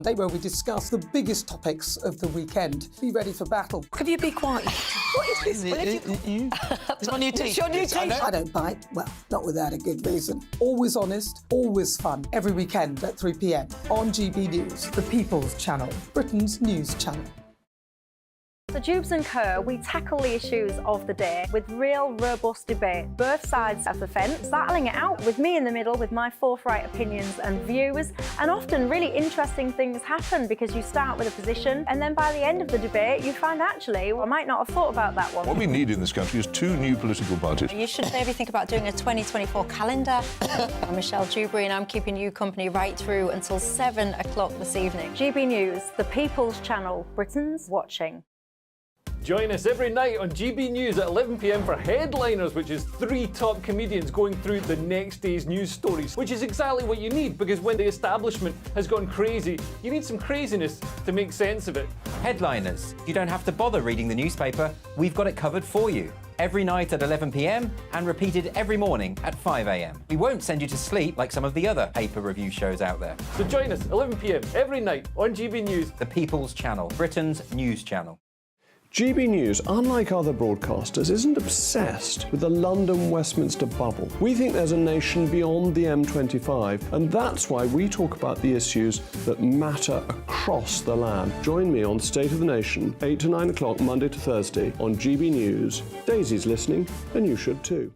Day where we discuss the biggest topics of the weekend. Be ready for battle. Could you be quiet? What is this? It's my new teeth. It's your new teeth. I don't bite. Well, not without a good reason. Always honest, always fun. Every weekend at 3 p.m. on GB News, the People's Channel, Britain's news channel. So Jubes and Kerr, we tackle the issues of the day with real, robust debate. Both sides of the fence, battling it out with me in the middle with my forthright opinions and views. And often really interesting things happen because you start with a position and then by the end of the debate you find actually, well, I might not have thought about that one. What we need in this country is 2 new political parties. You should maybe think about doing a 2024 calendar. I'm Michelle Dewberry and I'm keeping you company right through until 7 o'clock this evening. GB News, the People's Channel, Britain's watching. Join us every night on GB News at 11 p.m. for Headliners, which is 3 top comedians going through the next day's news stories, which is exactly what you need, because when the establishment has gone crazy, you need some craziness to make sense of it. Headliners. You don't have to bother reading the newspaper. We've got it covered for you. Every night at 11 p.m. and repeated every morning at 5 a.m. We won't send you to sleep like some of the other paper review shows out there. So join us 11 p.m. every night on GB News. The People's Channel, Britain's news channel. GB News, unlike other broadcasters, isn't obsessed with the London-Westminster bubble. We think there's a nation beyond the M25, and that's why we talk about the issues that matter across the land. Join me on State of the Nation, 8 to 9 o'clock, Monday to Thursday, on GB News. Daisy's listening, and you should too.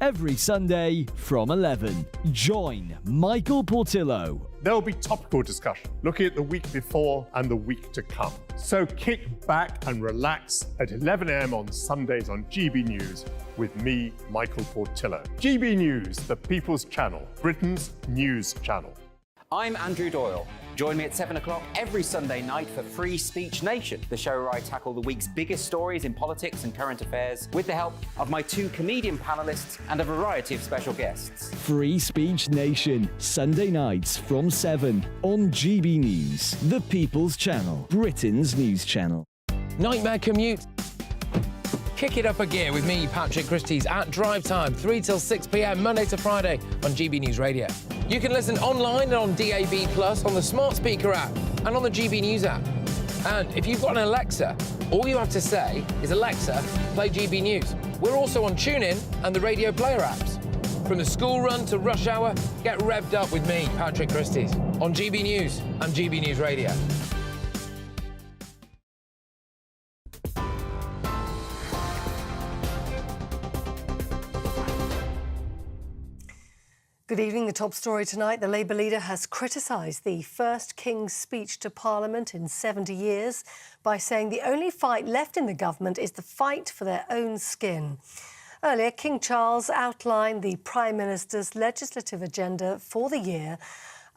Every Sunday from 11, join Michael Portillo. There will be topical discussion, looking at the week before and the week to come. So kick back and relax at 11 a.m. on Sundays on GB News with me, Michael Portillo. GB News, the People's Channel, Britain's news channel. I'm Andrew Doyle. Join me at 7 o'clock every Sunday night for Free Speech Nation, the show where I tackle the week's biggest stories in politics and current affairs with the help of my 2 comedian panellists and a variety of special guests. Free Speech Nation, Sunday nights from 7 on GB News, the People's Channel, Britain's news channel. Nightmare commute? Kick it up a gear with me, Patrick Christie's at Drive Time, 3 till 6 p.m, Monday to Friday on GB News Radio. You can listen online and on DAB+, on the smart speaker app and on the GB News app. And if you've got an Alexa, all you have to say is, Alexa, play GB News. We're also on TuneIn and the Radio Player apps. From the school run to rush hour, get revved up with me, Patrick Christie's, on GB News and GB News Radio. Good evening. The top story tonight. The Labour leader has criticised the first King's speech to Parliament in 70 years by saying the only fight left in the government is the fight for their own skin. Earlier, King Charles outlined the Prime Minister's legislative agenda for the year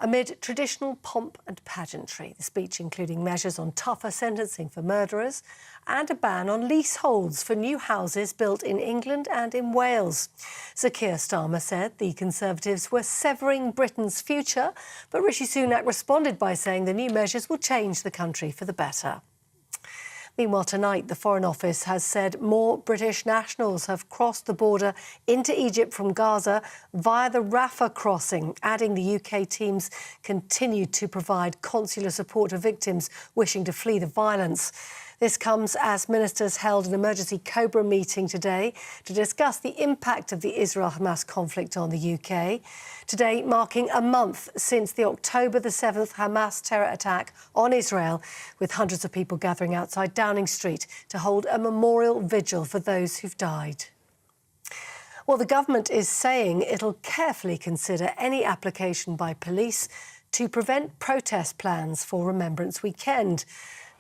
amid traditional pomp and pageantry. The speech including measures on tougher sentencing for murderers and a ban on leaseholds for new houses built in England and in Wales. Sir Keir Starmer said the Conservatives were severing Britain's future, but Rishi Sunak responded by saying the new measures will change the country for the better. Meanwhile, tonight, the Foreign Office has said more British nationals have crossed the border into Egypt from Gaza via the Rafah crossing, adding the UK teams continue to provide consular support to victims wishing to flee the violence. This comes as ministers held an emergency COBRA meeting today to discuss the impact of the Israel-Hamas conflict on the UK. Today marking a month since the October the 7th Hamas terror attack on Israel, with hundreds of people gathering outside Downing Street to hold a memorial vigil for those who've died. Well, the government is saying it'll carefully consider any application by police to prevent protest plans for Remembrance Weekend.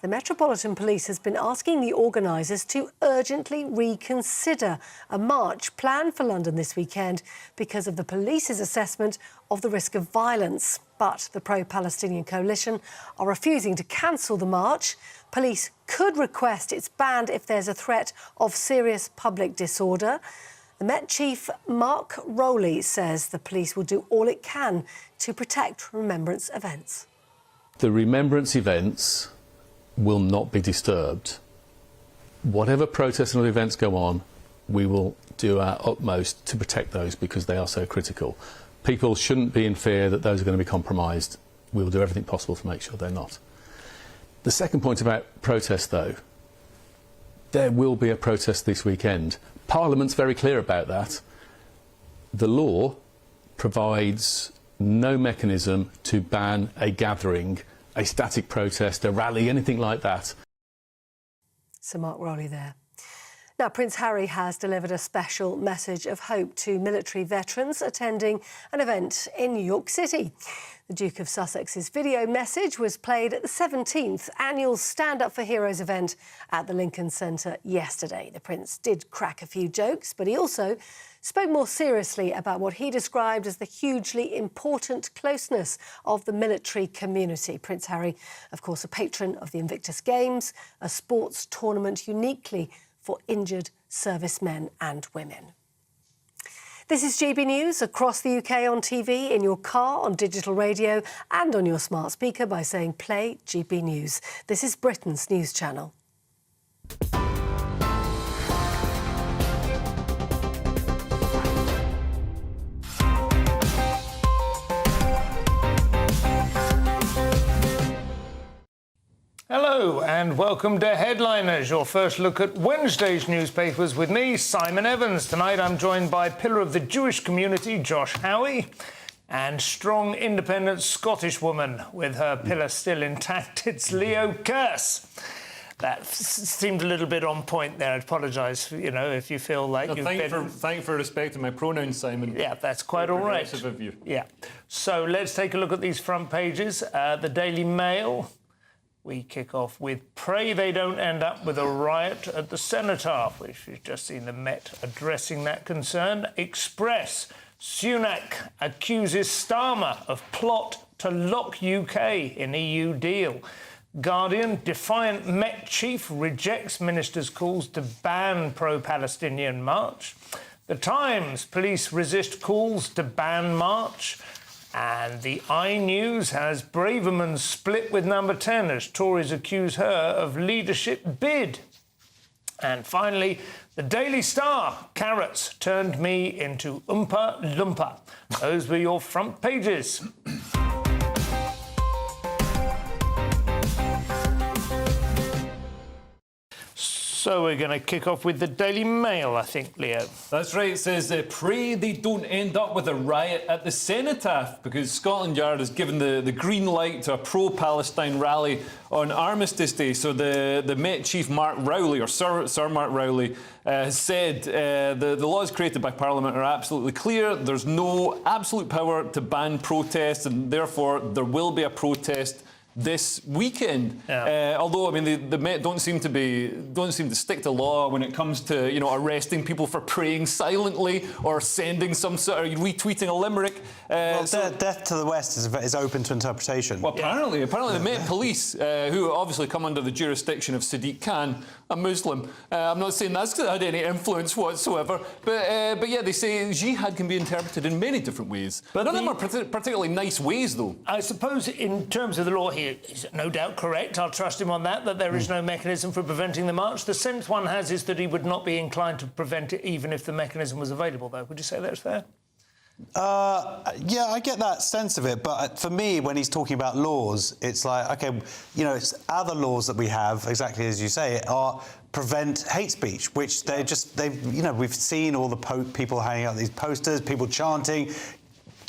The Metropolitan Police has been asking the organisers to urgently reconsider a march planned for London this weekend because of the police's assessment of the risk of violence. But the pro-Palestinian coalition are refusing to cancel the march. Police could request it's banned if there's a threat of serious public disorder. The Met Chief, Mark Rowley, says the police will do all it can to protect remembrance events. The remembrance events will not be disturbed. Whatever protests and events go on, we will do our utmost to protect those because they are so critical. People shouldn't be in fear that those are going to be compromised we will do everything possible to make sure they're not. The second point about protest, though, there will be a protest this weekend. Parliament's very clear about that. The law provides no mechanism to ban a gathering, a static protest, a rally, anything like that. Sir Mark Rowley there. Now, Prince Harry has delivered a special message of hope to military veterans attending an event in New York City. The Duke of Sussex's video message was played at the 17th annual Stand Up for Heroes event at the Lincoln Centre yesterday. The Prince did crack a few jokes, but he also spoke more seriously about what he described as the hugely important closeness of the military community. Prince Harry, of course, a patron of the Invictus Games, a sports tournament uniquely for injured servicemen and women. This is GB News across the UK on TV, in your car, on digital radio and on your smart speaker by saying play GB News. This is Britain's news channel. Hello and welcome to Headliners, your first look at Wednesday's newspapers with me, Simon Evans. Tonight I'm joined by pillar of the Jewish community, Josh Howie, and strong, independent Scottish woman with her pillar still intact. It's Leo Kearse. That seemed a little bit on point there. I apologise, if you feel like you've been... Thank you for respecting my pronouns, Simon. Yeah, that's quite all right. Progressive of you. Yeah. So let's take a look at these front pages. The Daily Mail. We kick off with "Pray they don't end up with a riot at the Cenotaph," which we've just seen the Met addressing that concern. Express. Sunak accuses Starmer of plot to lock UK in EU deal. Guardian. Defiant Met chief rejects minister's calls to ban pro-Palestinian march. The Times. Police resist calls to ban march. And the iNews has Braverman split with Number 10 as Tories accuse her of leadership bid. And finally, the Daily Star. Carrots turned me into Oompa Loompa. Those were your front pages. So we're going to kick off with the Daily Mail, I think, Leo. That's right. It says, pray they don't end up with a riot at the Cenotaph, because Scotland Yard has given the green light to a pro-Palestine rally on Armistice Day. So the Met Chief Mark Rowley, or Sir Mark Rowley, has said the laws created by Parliament are absolutely clear. There's no absolute power to ban protests, and therefore there will be a protest this weekend. Yeah. Although, I mean, the Met don't seem to stick to law when it comes to, arresting people for praying silently or sending some sort of retweeting a limerick. Death to the West is open to interpretation. Well, apparently the Met Police, who obviously come under the jurisdiction of Sadiq Khan, a Muslim. I'm not saying that's had any influence whatsoever, but yeah, they say jihad can be interpreted in many different ways. But none of them are particularly nice ways, though. I suppose in terms of the law here, he's no doubt correct. I'll trust him on that there is no mechanism for preventing the march. The sense one has is that he would not be inclined to prevent it even if the mechanism was available, though. Would you say that's fair? Yeah, I get that sense of it, but for me, when he's talking about laws, it's like, OK, it's other laws that we have, exactly as you say, are prevent hate speech, which we've seen all the people hanging out these posters, people chanting.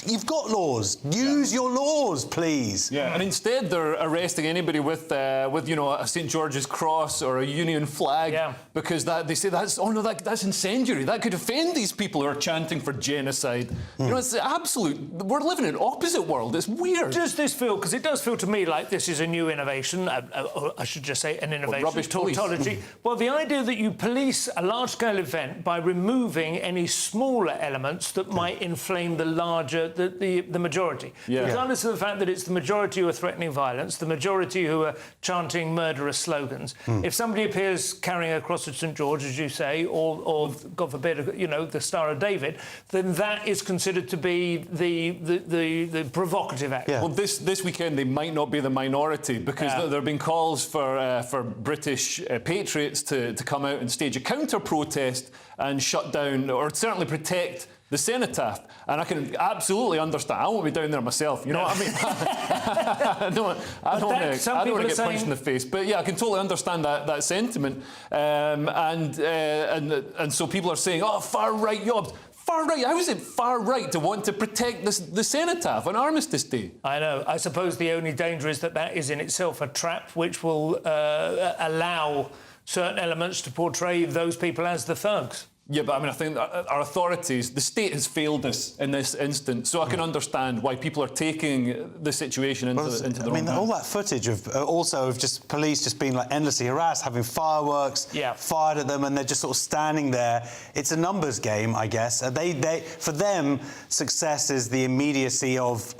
You've got laws. Use your laws, please. Yeah, and instead they're arresting anybody with a St George's cross or a Union flag, because they say that's incendiary. That could offend these people who are chanting for genocide. It's the absolute. We're living in an opposite world. It's weird. Does this feel? Because it does feel to me like this is a new innovation. I should just say an innovation. Rubbish tautology. Well, the idea that you police a large-scale event by removing any smaller elements that might inflame the larger. The majority. Yeah. Regardless of the fact that it's the majority who are threatening violence, the majority who are chanting murderous slogans. If somebody appears carrying a cross of St George, as you say, or God forbid, the Star of David, then that is considered to be the provocative act. Yeah. Well, this weekend they might not be the minority, because there have been calls for British patriots to come out and stage a counter-protest and shut down, or certainly protect the cenotaph, and I can absolutely understand. I won't be down there myself, you know what I mean? I don't want to get punched in the face, but yeah, I can totally understand that sentiment. And so people are saying, oh, far-right yobs. Far-right? How is it far-right to want to protect the cenotaph on Armistice Day? I know. I suppose the only danger is that is in itself a trap which will allow certain elements to portray those people as the thugs. Yeah, but I mean, I think our authorities, the state has failed us in this instance, so I can understand why people are taking the situation into the wrong hands. I mean, all that footage of just police just being like endlessly harassed, having fireworks fired at them, and they're just sort of standing there. It's a numbers game, I guess. For them, success is the immediacy of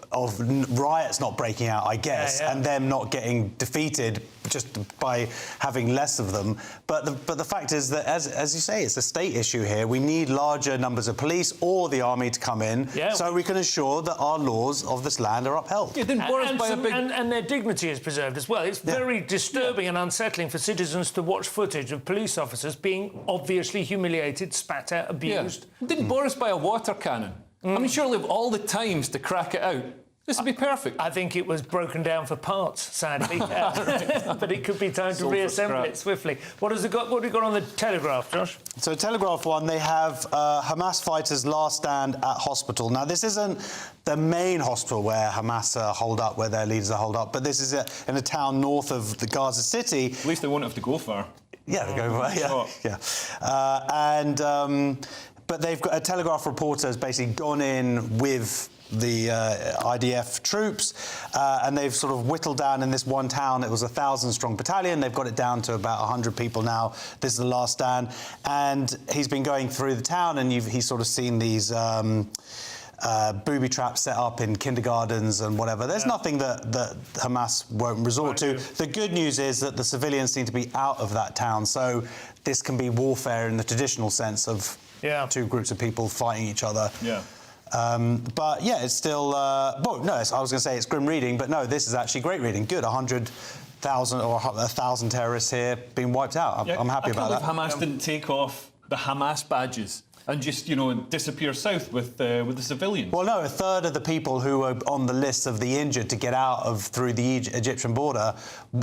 riots not breaking out, I guess, and them not getting defeated just by having less of them. But the fact is that, as you say, it's a state issue here. We need larger numbers of police or the army to come in so we can ensure that our laws of this land are upheld. And their dignity is preserved as well. It's very disturbing and unsettling for citizens to watch footage of police officers being obviously humiliated, spat at, abused. Yeah. Didn't Boris buy a water cannon? I mean, surely of all the times to crack it out, this would be perfect. I think it was broken down for parts, sadly. But it could be time to reassemble it swiftly. What have we got on the Telegraph, Josh? So Telegraph One, they have Hamas fighters' last stand at hospital. Now, this isn't the main hospital where Hamas are holed up, where their leaders are holed up, but this is in a town north of the Gaza City. At least they won't have to go far. Yeah, they go far, but they've got a Telegraph reporter has basically gone in with the IDF troops, and they've sort of whittled down in this one town. It was a 1,000-strong battalion. They've got it down to about 100 people now. This is the last stand, and he's been going through the town, and he's sort of seen these booby traps set up in kindergartens and whatever. There's nothing that Hamas won't resort to. The good news is that the civilians seem to be out of that town, so this can be warfare in the traditional sense of two groups of people fighting each other. Yeah. But yeah, it's still. I was going to say it's grim reading, but no, this is actually great reading. Good, 100,000 or 1,000 terrorists here being wiped out. I'm happy about that. I can't believe Hamas didn't take off the Hamas badges and just, disappear south with the civilians. Well, no, a third of the people who were on the list of the injured to get out through the Egyptian border,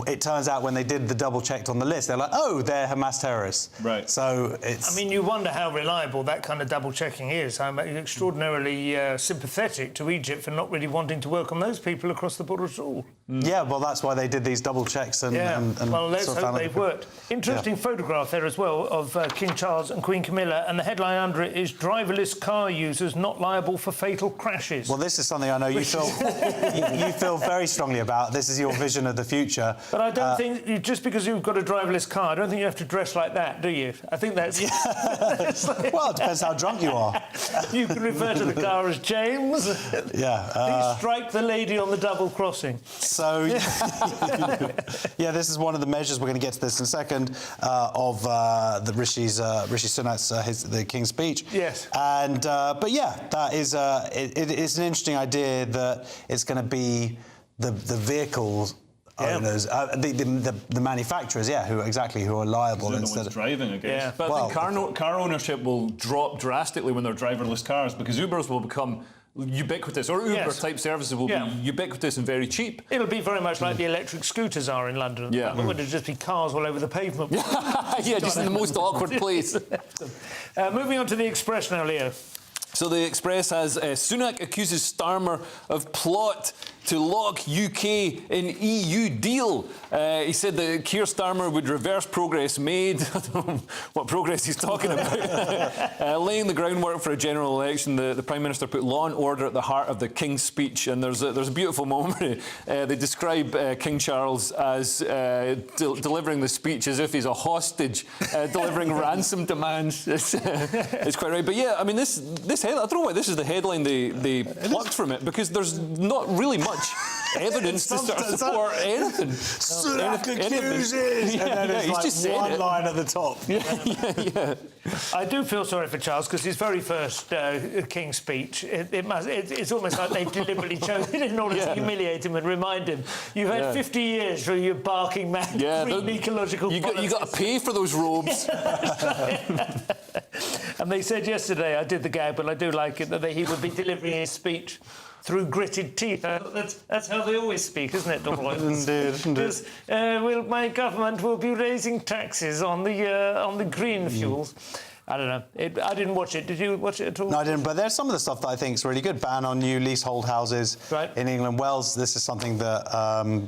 it turns out when they did the double checked on the list, they're like, oh, they're Hamas terrorists. Right. So it's. I mean, you wonder how reliable that kind of double checking is. I'm extraordinarily sympathetic to Egypt for not really wanting to work on those people across the border at all. Yeah, well, that's why they did these double checks and. Well, let's hope they've worked. Interesting photograph there as well of King Charles and Queen Camilla, and the headline under it is driverless car users not liable for fatal crashes. Well, this is something I know you feel you feel very strongly about. This is your vision of the future. But I don't think just because you've got a driverless car, I don't think you have to dress like that, do you? I think that's. Well, it depends how drunk you are. You can refer to the car as James. Yeah. Please strike the lady on the double crossing. So, this is one of the measures. We're going to get to this in a second of the Rishi Sunak's the King's speech. Yes. And but that is it is an interesting idea that it's going to be the vehicles owners, the manufacturers, who are liable they're instead the ones driving, I guess. Yeah. But I think car ownership will drop drastically when they're driverless cars because Ubers will become ubiquitous, or Uber-type services will be ubiquitous and very cheap. It'll be very much like the electric scooters are in London. Yeah. It'll just be cars all over the pavement. Just in the most awkward place. Moving on to the Express now, Leo. So the Express has Sunak accuses Starmer of plot to lock UK in EU deal. He said that Keir Starmer would reverse progress made. I don't know what progress he's talking about. Laying the groundwork for a general election, the Prime Minister put law and order at the heart of the King's speech, and there's a beautiful moment. They describe King Charles as delivering the speech as if he's a hostage, delivering ransom demands. It's quite right. But yeah, I mean, this headline, I don't know why this is the headline they plucked from it, because there's not really much evidence to support anything. Sunak accuses! Yeah, and then he's it's just like saying one it. line at the top. Yeah. I do feel sorry for Charles because his very first King's speech, it's almost like they've deliberately chosen it in order to humiliate him and remind him, you've had 50 years for your barking mad green ecological you got to pay for those robes. And they said yesterday, I did the gag, but I do like it, that he would be delivering his speech through gritted teeth. That's how they always speak, isn't it, Donald? Indeed. My government will be raising taxes on the green fuels. I don't know. I didn't watch it. Did you watch it at all? No, I didn't. But there's some of the stuff that I think is really good. Ban on new leasehold houses in England, Wales. This is something that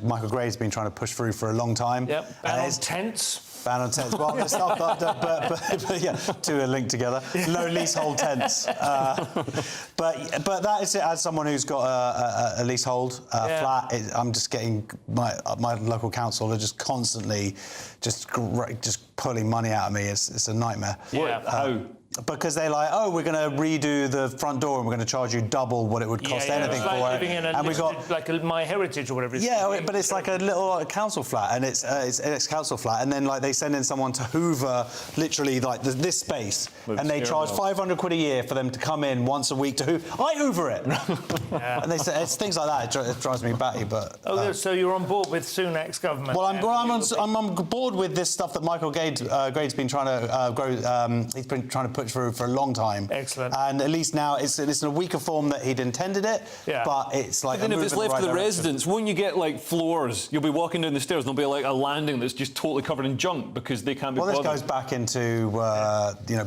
Michael Grave's been trying to push through for a long time. Yep. Ban on tents. Ban on tents. Well, it's not, but yeah, two are linked together. No leasehold tents. But that is it. As someone who's got a leasehold flat, I'm just getting my local council are just constantly just pulling money out of me. It's a nightmare. Yeah. How? Because they're like, oh, we're going to redo the front door and we're going to charge you double what it would cost anything it's like for living it. in And we got like a My Heritage or whatever. but it's like a little council flat, and it's council flat, and then like they send in someone to hoover literally like this space, and they charge 500 quid a year for them to come in once a week to hoover. I hoover it, and they say it's things like that. It drives me batty, but. So you're on board with Sunak's government? Well, I'm on board with this stuff that Michael Grade's been trying to grow. He's been trying to put for a long time. Excellent. And at least now it's in a weaker form that he'd intended it. Yeah. But it's like. Then if it's left to the residents, won't you get like floors? You'll be walking down the stairs, and there'll be like a landing that's just totally covered in junk because they can't be bothered. Well, this goes back into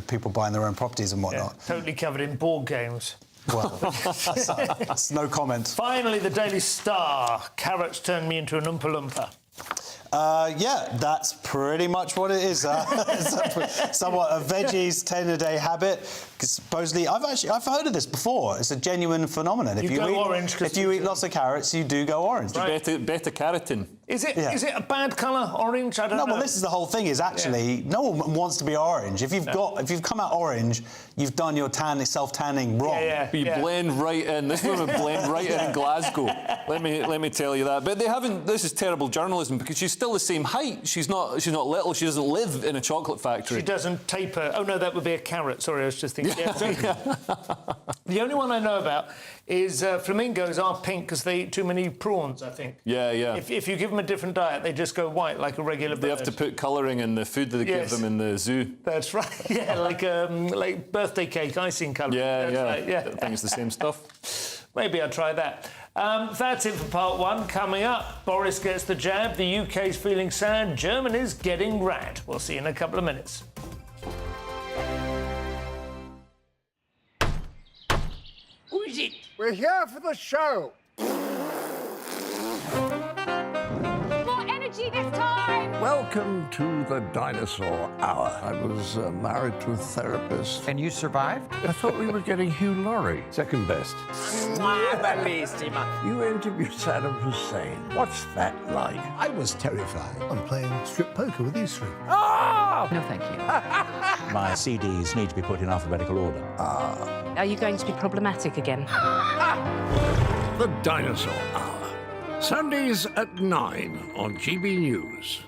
people buying their own properties and whatnot. Yeah, totally covered in board games. Well, that's no comment. Finally, the Daily Star. Carrots turned me into an Oompa Loompa. That's pretty much what it is. Somewhat a veggies 10-a-day habit. Because supposedly, I've heard of this before. It's a genuine phenomenon. If you eat lots of carrots, you do go orange. Right. Beta carotene. Is it a bad colour, orange? I don't know. No, well, this is the whole thing. Is actually no one wants to be orange. If you've come out orange, you've done your self-tanning wrong. You blend right in. This woman blend right in Glasgow. Let me tell you that. But they haven't. This is terrible journalism because she's still the same height. She's not little. She doesn't live in a chocolate factory. She doesn't taper. Oh no, that would be a carrot. Sorry, I was just thinking. The only one I know about is flamingos are pink because they eat too many prawns, I think. Yeah. If you give them a different diet, they just go white like a regular bird. They have to put colouring in the food that they give them in the zoo. That's right. Yeah, like birthday cake icing colour. Yeah. Right, yeah. I think it's the same stuff. Maybe I'll try that. That's it for part one. Coming up, Boris gets the jab, the UK's feeling sad, Germany's getting rad. We'll see you in a couple of minutes. Who is it? We're here for the show. More energy this time! Welcome to the Dinosaur Hour. I was married to a therapist. And you survived? I thought we were getting Hugh Laurie. Second best. You interviewed Saddam Hussein. What's that like? I was terrified. I'm playing strip poker with these three. Oh! No, thank you. My CDs need to be put in alphabetical order. Are you going to be problematic again? The Dinosaur Hour. Sundays at 9 on GB News.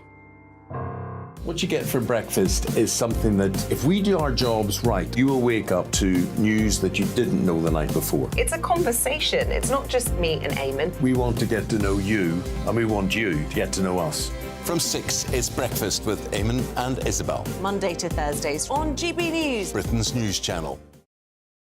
What you get for breakfast is something that, if we do our jobs right, you will wake up to news that you didn't know the night before. It's a conversation. It's not just me and Eamon. We want to get to know you, and we want you to get to know us. From 6, it's Breakfast with Eamon and Isabel. Monday to Thursdays on GB News. Britain's news channel.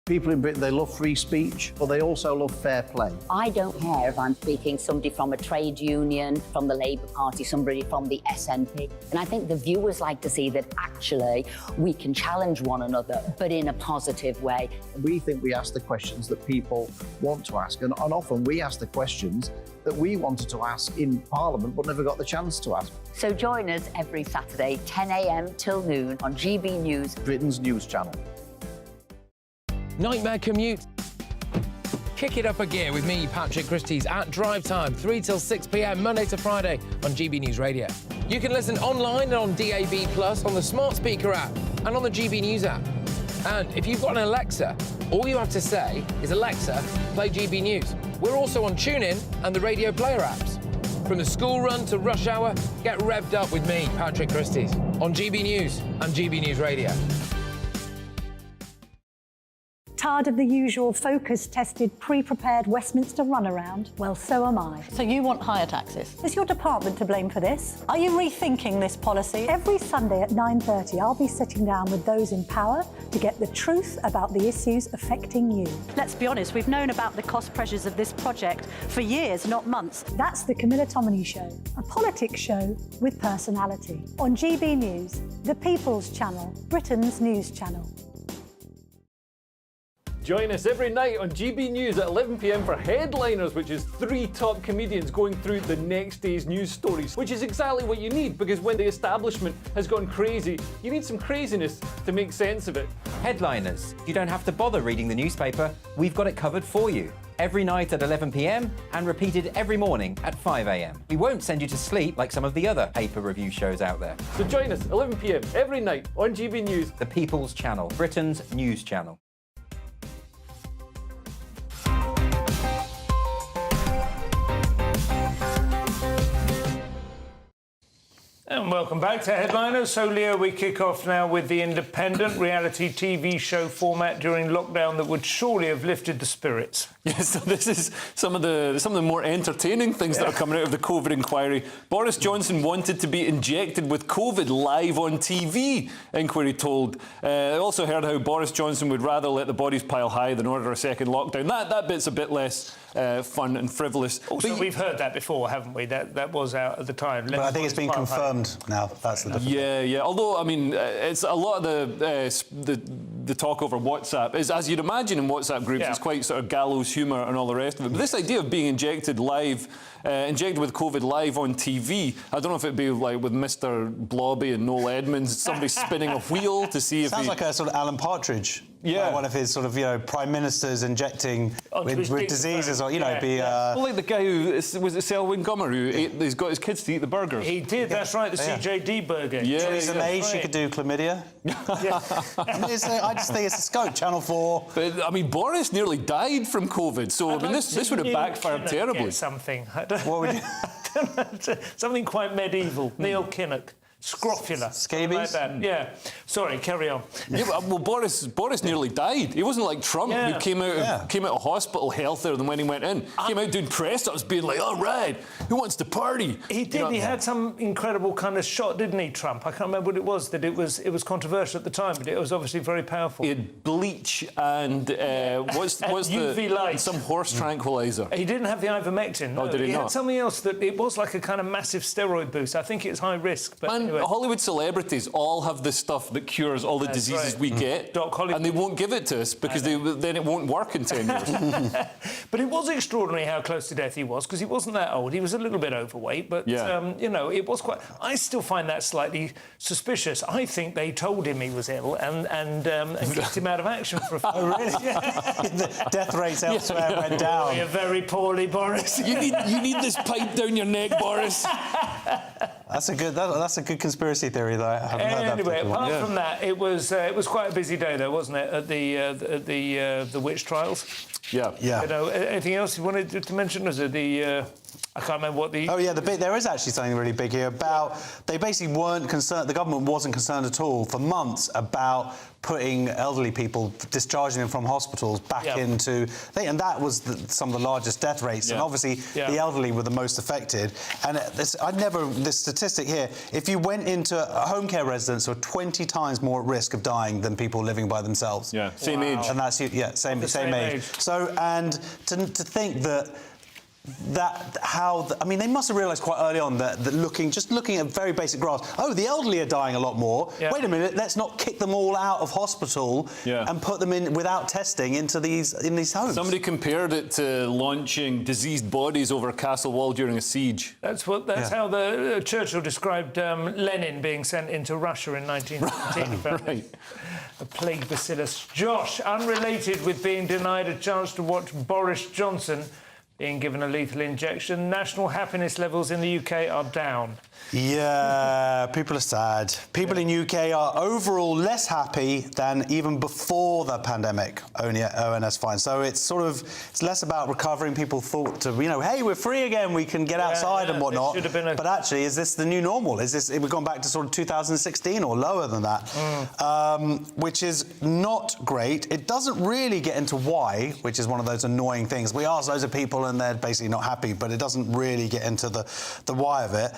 People in Britain, they love free speech, but they also love fair play. I don't care if I'm speaking somebody from a trade union, from the Labour Party, somebody from the SNP. And I think the viewers like to see that actually we can challenge one another, but in a positive way. We think we ask the questions that people want to ask, and often we ask the questions that we wanted to ask in Parliament but never got the chance to ask. So join us every Saturday, 10 a.m. till noon on GB News, Britain's news channel. Nightmare commute. Kick it up a gear with me, Patrick Christie's, at Drive Time, 3 till 6 p.m, Monday to Friday on GB News Radio. You can listen online and on DAB+, on the smart speaker app and on the GB News app. And if you've got an Alexa, all you have to say is, Alexa, play GB News. We're also on TuneIn and the Radio Player apps. From the school run to rush hour, get revved up with me, Patrick Christys, on GB News and GB News Radio. Tired of the usual focus-tested, pre-prepared Westminster runaround? Well, so am I. So you want higher taxes? Is your department to blame for this? Are you rethinking this policy? Every Sunday at 9:30, I'll be sitting down with those in power to get the truth about the issues affecting you. Let's be honest, we've known about the cost pressures of this project for years, not months. That's the Camilla Tominey Show, a politics show with personality. On GB News, the People's Channel, Britain's news channel. Join us every night on GB News at 11 p.m. for Headliners, which is 3 top comedians going through the next day's news stories, which is exactly what you need, because when the establishment has gone crazy, you need some craziness to make sense of it. Headliners. You don't have to bother reading the newspaper. We've got it covered for you. Every night at 11 p.m. and repeated every morning at 5 a.m. We won't send you to sleep like some of the other paper review shows out there. So join us 11 p.m. every night on GB News. The People's Channel, Britain's news channel. And welcome back to Headliners. So, Leo, we kick off now with the independent reality TV show format during lockdown that would surely have lifted the spirits. Yes, so this is some of the more entertaining things that are coming out of the COVID inquiry. Boris Johnson wanted to be injected with COVID live on TV, inquiry told. I also heard how Boris Johnson would rather let the bodies pile high than order a second lockdown. That bit's a bit less fun and frivolous. Also, we've heard that before, haven't we? That was out at the time. But I think it's been confirmed now. That's the difference. Yeah. Although, I mean, it's a lot of the talk over WhatsApp is, as you'd imagine in WhatsApp groups, it's quite sort of gallows humour and all the rest of it. But this idea of being injected with COVID live on TV, I don't know if it'd be like with Mr. Blobby and Noel Edmonds, somebody spinning a wheel to see if Sounds like a sort of Alan Partridge. Yeah. One of his sort of, prime ministers injecting with diseases or, Well, like the guy who, was it Selwyn Gummer, he's got his kids to eat the burgers. He did, that's right, the CJD burger. Yeah. Theresa May, she could do chlamydia. I just think it's a scope, Channel 4. But, I mean, Boris nearly died from COVID, so this would have backfired terribly. Something. What would you... Something quite medieval. Neil Kinnock. Scrofula. Scabies? Like that. Yeah. Sorry, carry on. Yeah, well, Boris nearly died. He wasn't like Trump, who came out of hospital healthier than when he went in. Came out doing press ups, being like, "All right, who wants to party?" He did. He had some incredible kind of shot, didn't he, Trump? I can't remember what it was. That it was controversial at the time, but it was obviously very powerful. He had bleach and what's UV light, some horse tranquilizer. He didn't have the ivermectin. No. Oh, did he not? He had something else that it was like a kind of massive steroid boost. I think it's high risk. But anyway. Hollywood celebrities all have the stuff that cures all the diseases we get, and they won't give it to us because then it won't work in 10 years. But it was extraordinary how close to death he was, because he wasn't that old. He was a little bit overweight, but it was quite. I still find that slightly suspicious. I think they told him he was ill and kicked him out of action for a few. Oh, really? The death rates elsewhere went down. You're very poorly, Boris. You need this pipe down your neck, Boris. That's a good conspiracy theory, though. I haven't heard that. Anyway, apart from that, it was quite a busy day, though, wasn't it? At the witch trials. Yeah. Anything else you wanted to mention? Was it the? I can't remember what the... Oh, yeah, there is actually something really big here about... They basically weren't concerned... The government wasn't concerned at all for months about putting elderly people, discharging them from hospitals back into... And that was some of the largest death rates. And obviously, the elderly were the most affected. And this statistic here, if you went into a home care residents, were 20 times more at risk of dying than people living by themselves. Yeah, same age. And that's... Yeah, same age. So, and to think that... I mean, they must have realised quite early on that looking at very basic graphs, the elderly are dying a lot more. Yeah. Wait a minute, let's not kick them all out of hospital and put them in without testing in these homes. Somebody compared it to launching diseased bodies over a castle wall during a siege. That's how the Churchill described Lenin being sent into Russia in 1917. Right. A plague bacillus. Josh, unrelated with being denied a chance to watch Boris Johnson, being given a lethal injection. National happiness levels in the UK are down. Yeah, people are sad. People in UK are overall less happy than even before the pandemic, ONS finds. So it's it's less about recovering. People thought to, hey, we're free again, we can get outside and whatnot. But actually, is this the new normal? We've gone back to sort of 2016 or lower than that, which is not great. It doesn't really get into why, which is one of those annoying things. We ask loads of people and they're basically not happy, but it doesn't really get into the why of it.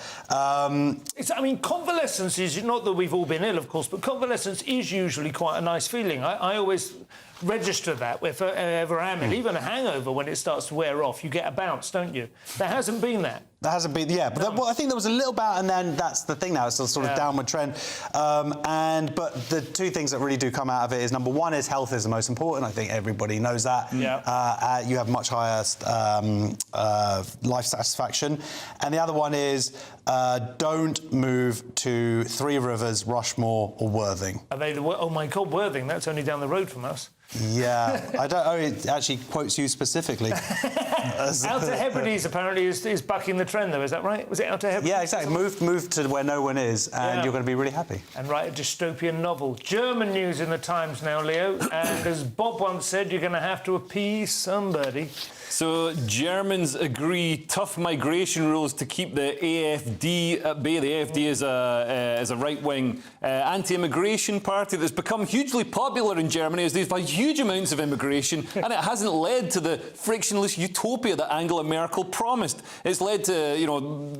Convalescence is, not that we've all been ill, of course, but convalescence is usually quite a nice feeling. I always register that if I ever am ill. Even a hangover, when it starts to wear off, you get a bounce, don't you? There hasn't been that. There hasn't been, yeah. But I think there was a little bout, and then that's the thing now. It's a sort of downward trend. But the two things that really do come out of it is, number one, is health is the most important. I think everybody knows that. Yeah. You have much higher life satisfaction. And the other one is don't move to Three Rivers, Rushmore or Worthing. Are they oh my God, Worthing, that's only down the road from us. Yeah, I don't know. It actually quotes you specifically. Outer Hebrides apparently is bucking the trend, though. Is that right? Was it Outer Hebrides? Yeah, exactly. Move to where no one is, and you're going to be really happy. And write a dystopian novel. German news in the Times now, Leo. And as Bob once said, you're going to have to appease somebody. So Germans agree tough migration rules to keep the AfD at bay. The AfD is a right-wing anti-immigration party that's become hugely popular in Germany as they've had huge amounts of immigration, and it hasn't led to the frictionless utopia that Angela Merkel promised. It's led to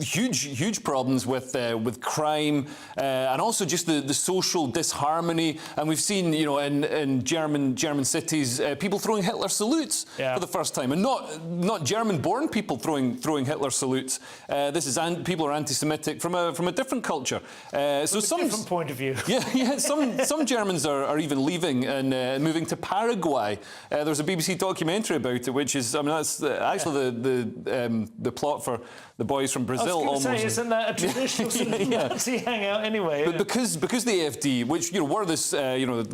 huge problems with crime and also just the social disharmony. And we've seen in German cities people throwing Hitler salutes for the first time, and not German-born people throwing Hitler salutes. People are anti-Semitic from a different culture. So some different point of view. Yeah. Some Germans are even leaving and moving to Paraguay. There's a BBC documentary about it, which is that's actually the plot for The Boys from Brazil. I was going to say, isn't that a traditional sort of Nazi hangout anyway? But because the AfD, which were this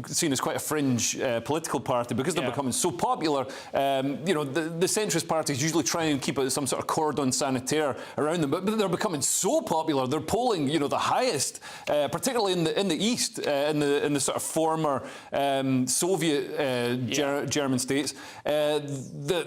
seen as quite a fringe political party, because they're becoming so popular, the centrist parties usually try and keep some sort of cordon sanitaire around them, but they're becoming so popular. They're polling the highest, particularly in the east, in the sort of former Soviet German states. The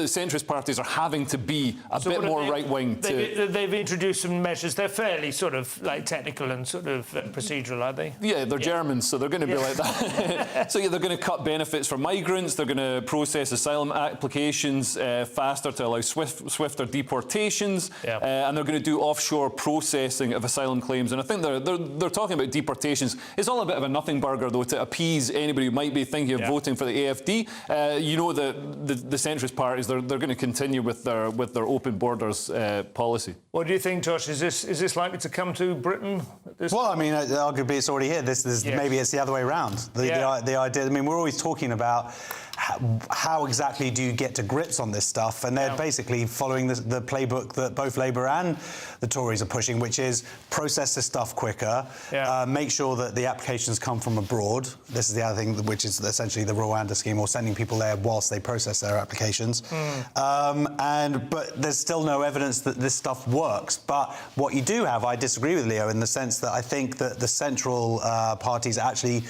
centrist parties are having to be a bit more right-wing. They've introduced some measures. They're fairly sort of like technical and sort of procedural, are they? Yeah, they're Germans, so they're going to be like that. So they're going to cut benefits for migrants. They're going to process asylum applications faster to allow swifter deportations, and they're going to do offshore processing of asylum claims. And I think they're talking about deportations. It's all a bit of a nothing burger, though, to appease anybody who might be thinking of voting for the AfD. The centrist parties, they're going to continue with their open borders policy. What do you think, Josh? Is this likely to come to Britain? Well, I mean, arguably it's already here. Maybe it's the other way around. The idea. I mean, we're always talking about how exactly do you get to grips on this stuff, and they're basically following the playbook that both Labour and the Tories are pushing, which is process this stuff quicker, make sure that the applications come from abroad. This is the other thing, which is essentially the Rwanda scheme, or sending people there whilst they process their applications. But there's still no evidence that this stuff works. But what you do have, I disagree with Leo in the sense that I think that the central parties actually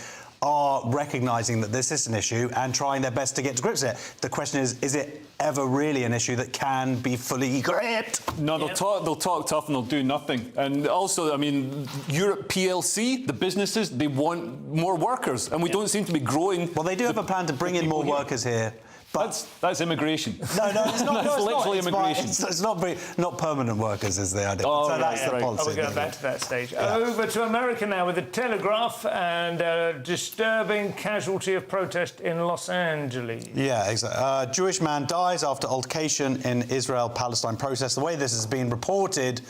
are recognising that this is an issue and trying their best to get to grips with it. The question is it ever really an issue that can be fully gripped? No, they'll talk tough and they'll do nothing. And also, I mean, Europe PLC, the businesses, they want more workers, and we don't seem to be growing. Well, they do have a plan to bring in more workers here. But that's immigration. No, it's not. That's literally immigration. It's not permanent workers is the idea. Oh, so right, that's the policy. We're going back to that stage. Over to America now with the Telegraph and a disturbing casualty of protest in Los Angeles. Yeah, exactly. Jewish man dies after altercation in Israel-Palestine protest. The way this has been reported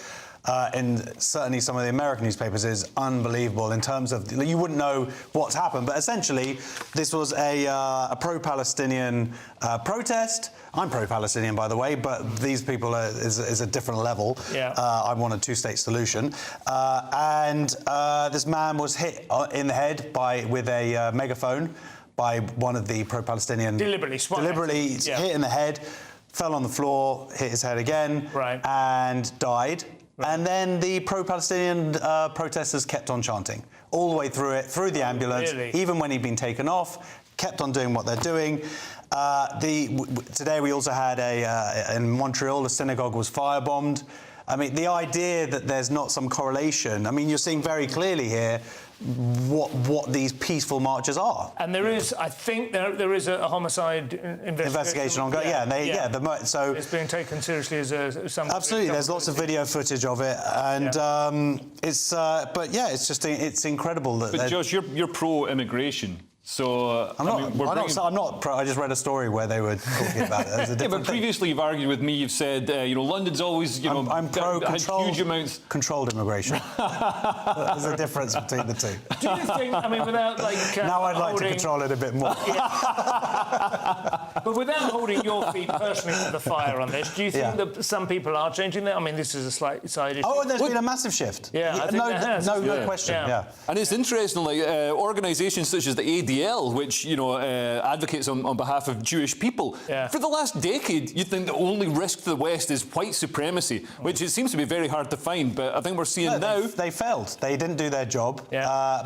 in certainly some of the American newspapers is unbelievable in terms of you wouldn't know what's happened, but essentially this was a pro-Palestinian protest. I'm pro-Palestinian, by the way, but these people is a different level. I want a two-state solution, and this man was hit in the head with a megaphone by one of the pro-Palestinian deliberately hit in the head. fell on the floor, hit his head again, and died. And then the pro-Palestinian protesters kept on chanting all the way through it, through the ambulance, even when he'd been taken off, kept on doing what they're doing. Today we also had in Montreal, a synagogue was firebombed. I mean, the idea that there's not some correlation, I mean, you're seeing very clearly here what these peaceful marches are. And there is, I think, there is a homicide investigation ongoing. So it's being taken seriously as something. Absolutely, there's lots of video footage of it, and it's. But yeah, it's incredible that. But Josh, you're pro-immigration. So I'm not pro. I just read a story where they were talking about it. There's a different but previously you've argued with me. You've said London's always I'm pro huge amounts controlled immigration. There's a difference between the two. Do you think? I mean, without now I'd like to control it a bit more. But without holding your feet personally to the fire on this, do you think that some people are changing that? I mean, this is a slight side issue. Oh, there's been a massive shift. Yeah, I think there has. No question. Yeah. And it's interesting, organisations such as the ADL, which advocates on behalf of Jewish people, for the last decade, you'd think the only risk to the West is white supremacy, which it seems to be very hard to find. But I think we're seeing now they failed. They didn't do their job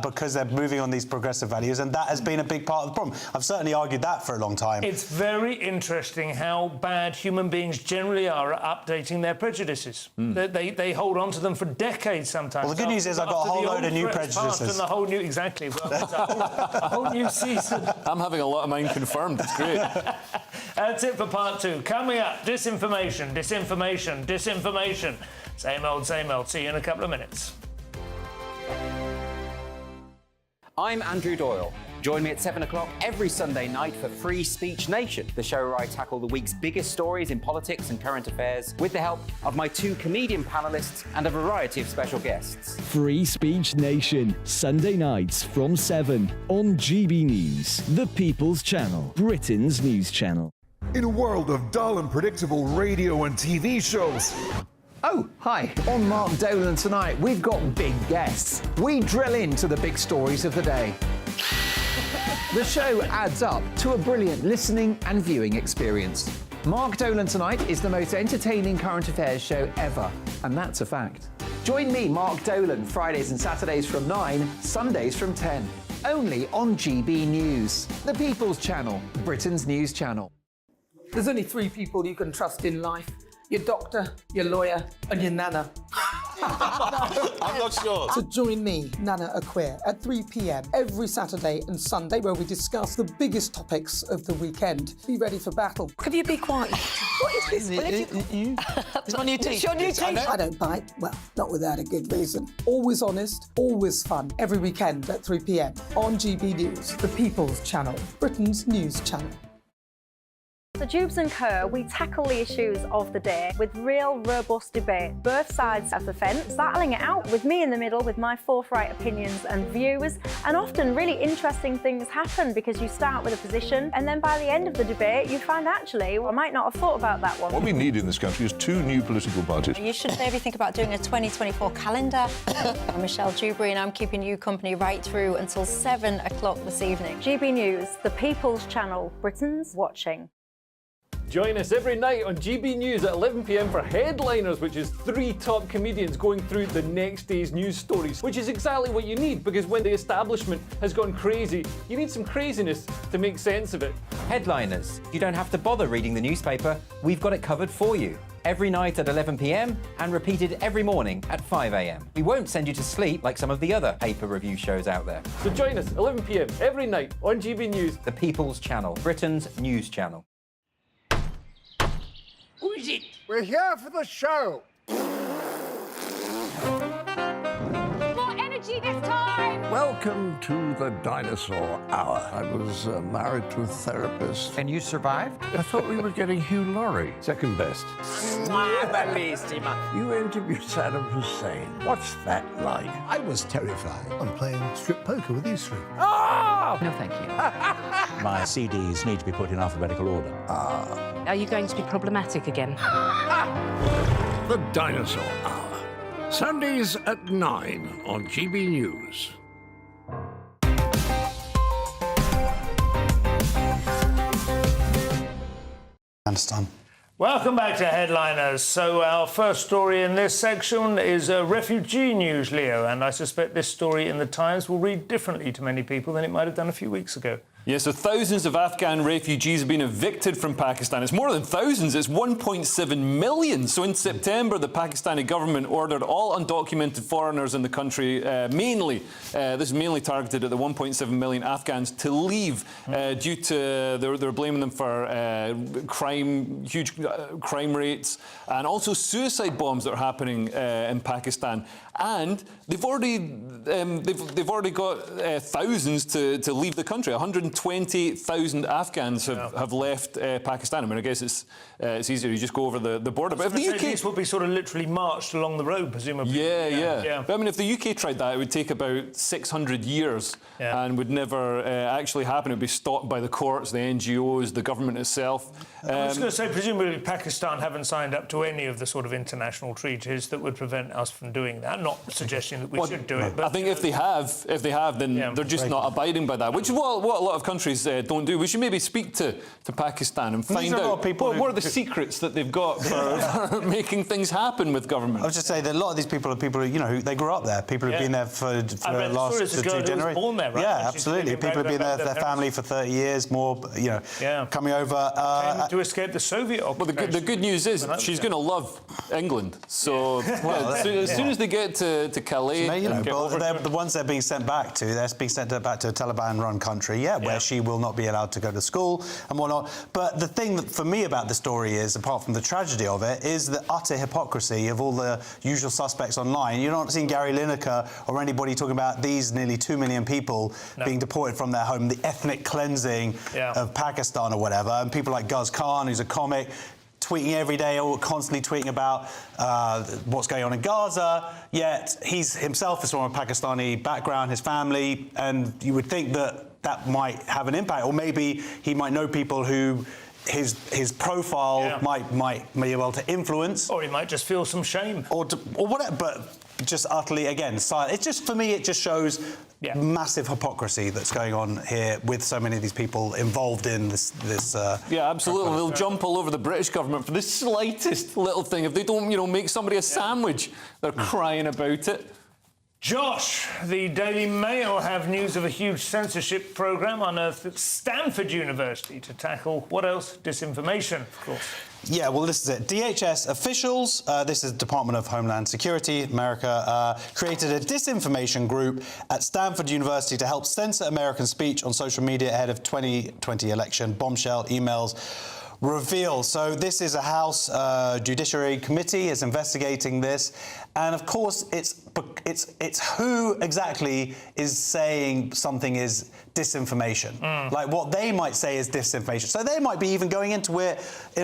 because they're moving on these progressive values, and that has been a big part of the problem. I've certainly argued that for a long time. It's very interesting how bad human beings generally are at updating their prejudices. They hold on to them for decades sometimes. Well, the good news is I've got a whole load of new prejudices. And the whole new, exactly. Well, a whole new season. I'm having a lot of mine confirmed. It's great. That's it for part 2. Coming up, disinformation. Same old, same old. See you in a couple of minutes. I'm Andrew Doyle. Join me at 7 o'clock every Sunday night for Free Speech Nation, the show where I tackle the week's biggest stories in politics and current affairs with the help of my 2 comedian panellists and a variety of special guests. Free Speech Nation, Sunday nights from 7 on GB News, the People's Channel, Britain's news channel. In a world of dull and predictable radio and TV shows. Oh, hi. On Mark Dolan tonight, we've got big guests. We drill into the big stories of the day. The show adds up to a brilliant listening and viewing experience. Mark Dolan Tonight is the most entertaining current affairs show ever, and that's a fact. Join me, Mark Dolan, Fridays and Saturdays from 9, Sundays from 10. Only on GB News, the People's Channel, Britain's news channel. There's only 3 people you can trust in life. Your doctor, your lawyer, and your nana. I'm not sure. So join me, Nana Aquare, at 3 p.m. every Saturday and Sunday, where we discuss the biggest topics of the weekend. Be ready for battle. Could you be quiet? What is this? It's my new teeth. It's your new teeth. I don't bite. Well, not without a good reason. Always honest, always fun. Every weekend at 3 p.m. on GB News, the People's Channel, Britain's news channel. So Jubes and Kerr, we tackle the issues of the day with real, robust debate, both sides of the fence, battling it out with me in the middle with my forthright opinions and views. And often really interesting things happen because you start with a position and then by the end of the debate you find actually, well, I might not have thought about that one. What we need in this country is 2 new political parties. You should maybe think about doing a 2024 calendar. I'm Michelle Dewberry and I'm keeping you company right through until 7 o'clock this evening. GB News, the People's Channel, Britain's watching. Join us every night on GB News at 11 p.m. for Headliners, which is 3 top comedians going through the next day's news stories, which is exactly what you need, because when the establishment has gone crazy, you need some craziness to make sense of it. Headliners. You don't have to bother reading the newspaper. We've got it covered for you. Every night at 11 p.m. and repeated every morning at 5 a.m. We won't send you to sleep like some of the other paper review shows out there. So join us 11 p.m. every night on GB News, the People's Channel, Britain's news channel. Who is it? We're here for the show. More energy this time! Welcome to the dinosaur hour. I was married to a therapist. And you survived? I thought we were getting Hugh Laurie. Second best. You interviewed Saddam Hussein. What's that like? I was terrified. I'm playing strip poker with these 3. Oh! No, thank you. My CDs need to be put in alphabetical order. Are you going to be problematic again? The Dinosaur Hour. Sundays at 9 on GB News. Understand. Welcome back to Headliners. So our first story in this section is refugee news, Leo, and I suspect this story in the Times will read differently to many people than it might have done a few weeks ago. Yeah, so thousands of Afghan refugees have been evicted from Pakistan. It's more than thousands, it's 1.7 million. So in September, the Pakistani government ordered all undocumented foreigners in the country, this is mainly targeted at the 1.7 million Afghans, to leave due to, they're blaming them for huge crime rates and also suicide bombs that are happening in Pakistan. And they've already got thousands to leave the country. 120,000 Afghans have left Pakistan. I mean, I guess it's easier. You just go over the border. But if the UK, these will be sort of literally marched along the road, presumably. Yeah. But I mean, if the UK tried that, it would take about 600 years and would never actually happen. It would be stopped by the courts, the NGOs, the government itself. I was going to say, presumably Pakistan haven't signed up to any of the sort of international treaties that would prevent us from doing that. Not suggesting that we should do it, but I think if they have, then they're just not abiding by that, which is what a lot of countries don't do. We should maybe speak to Pakistan and find out what are the secrets that they've got for making things happen with government. I was just saying that a lot of these people are people who, who they grew up there. People who've been there for the last two generations. Born there, right? Yeah, absolutely. People have been there, their family for 30 years, more, coming over. To escape the Soviet occupation. Well, the good news is she's going to love England. So as soon as they get to Calais, they're the ones they're being sent back to. They're being sent back to a Taliban-run country, where she will not be allowed to go to school and whatnot. But the thing that, for me about the story is, apart from the tragedy of it, is the utter hypocrisy of all the usual suspects online. You're not seeing Gary Lineker or anybody talking about these nearly 2 million people being deported from their home, the ethnic cleansing of Pakistan or whatever, and people like Guz Khan, who's a comic, tweeting every day or constantly tweeting about what's going on in Gaza, yet he's himself is from a Pakistani background, his family, and you would think that might have an impact, or maybe he might know people who his profile might be able to influence. Or he might just feel some shame. Or whatever, but just utterly, again, silent. It's just, for me, it just shows massive hypocrisy that's going on here with so many of these people involved in this yeah, absolutely. They'll jump all over the British government for the slightest little thing. If they don't, make somebody a sandwich, they're crying about it. Josh, the Daily Mail have news of a huge censorship programme unearthed at Stanford University to tackle, what else? Disinformation, of course. Yeah, well, this is it. DHS officials, this is Department of Homeland Security, America, created a disinformation group at Stanford University to help censor American speech on social media ahead of 2020 election. Bombshell emails reveal. So this is a House Judiciary Committee is investigating this, and of course it's who exactly is saying something is disinformation. Like what they might say is disinformation. So they might be even going into it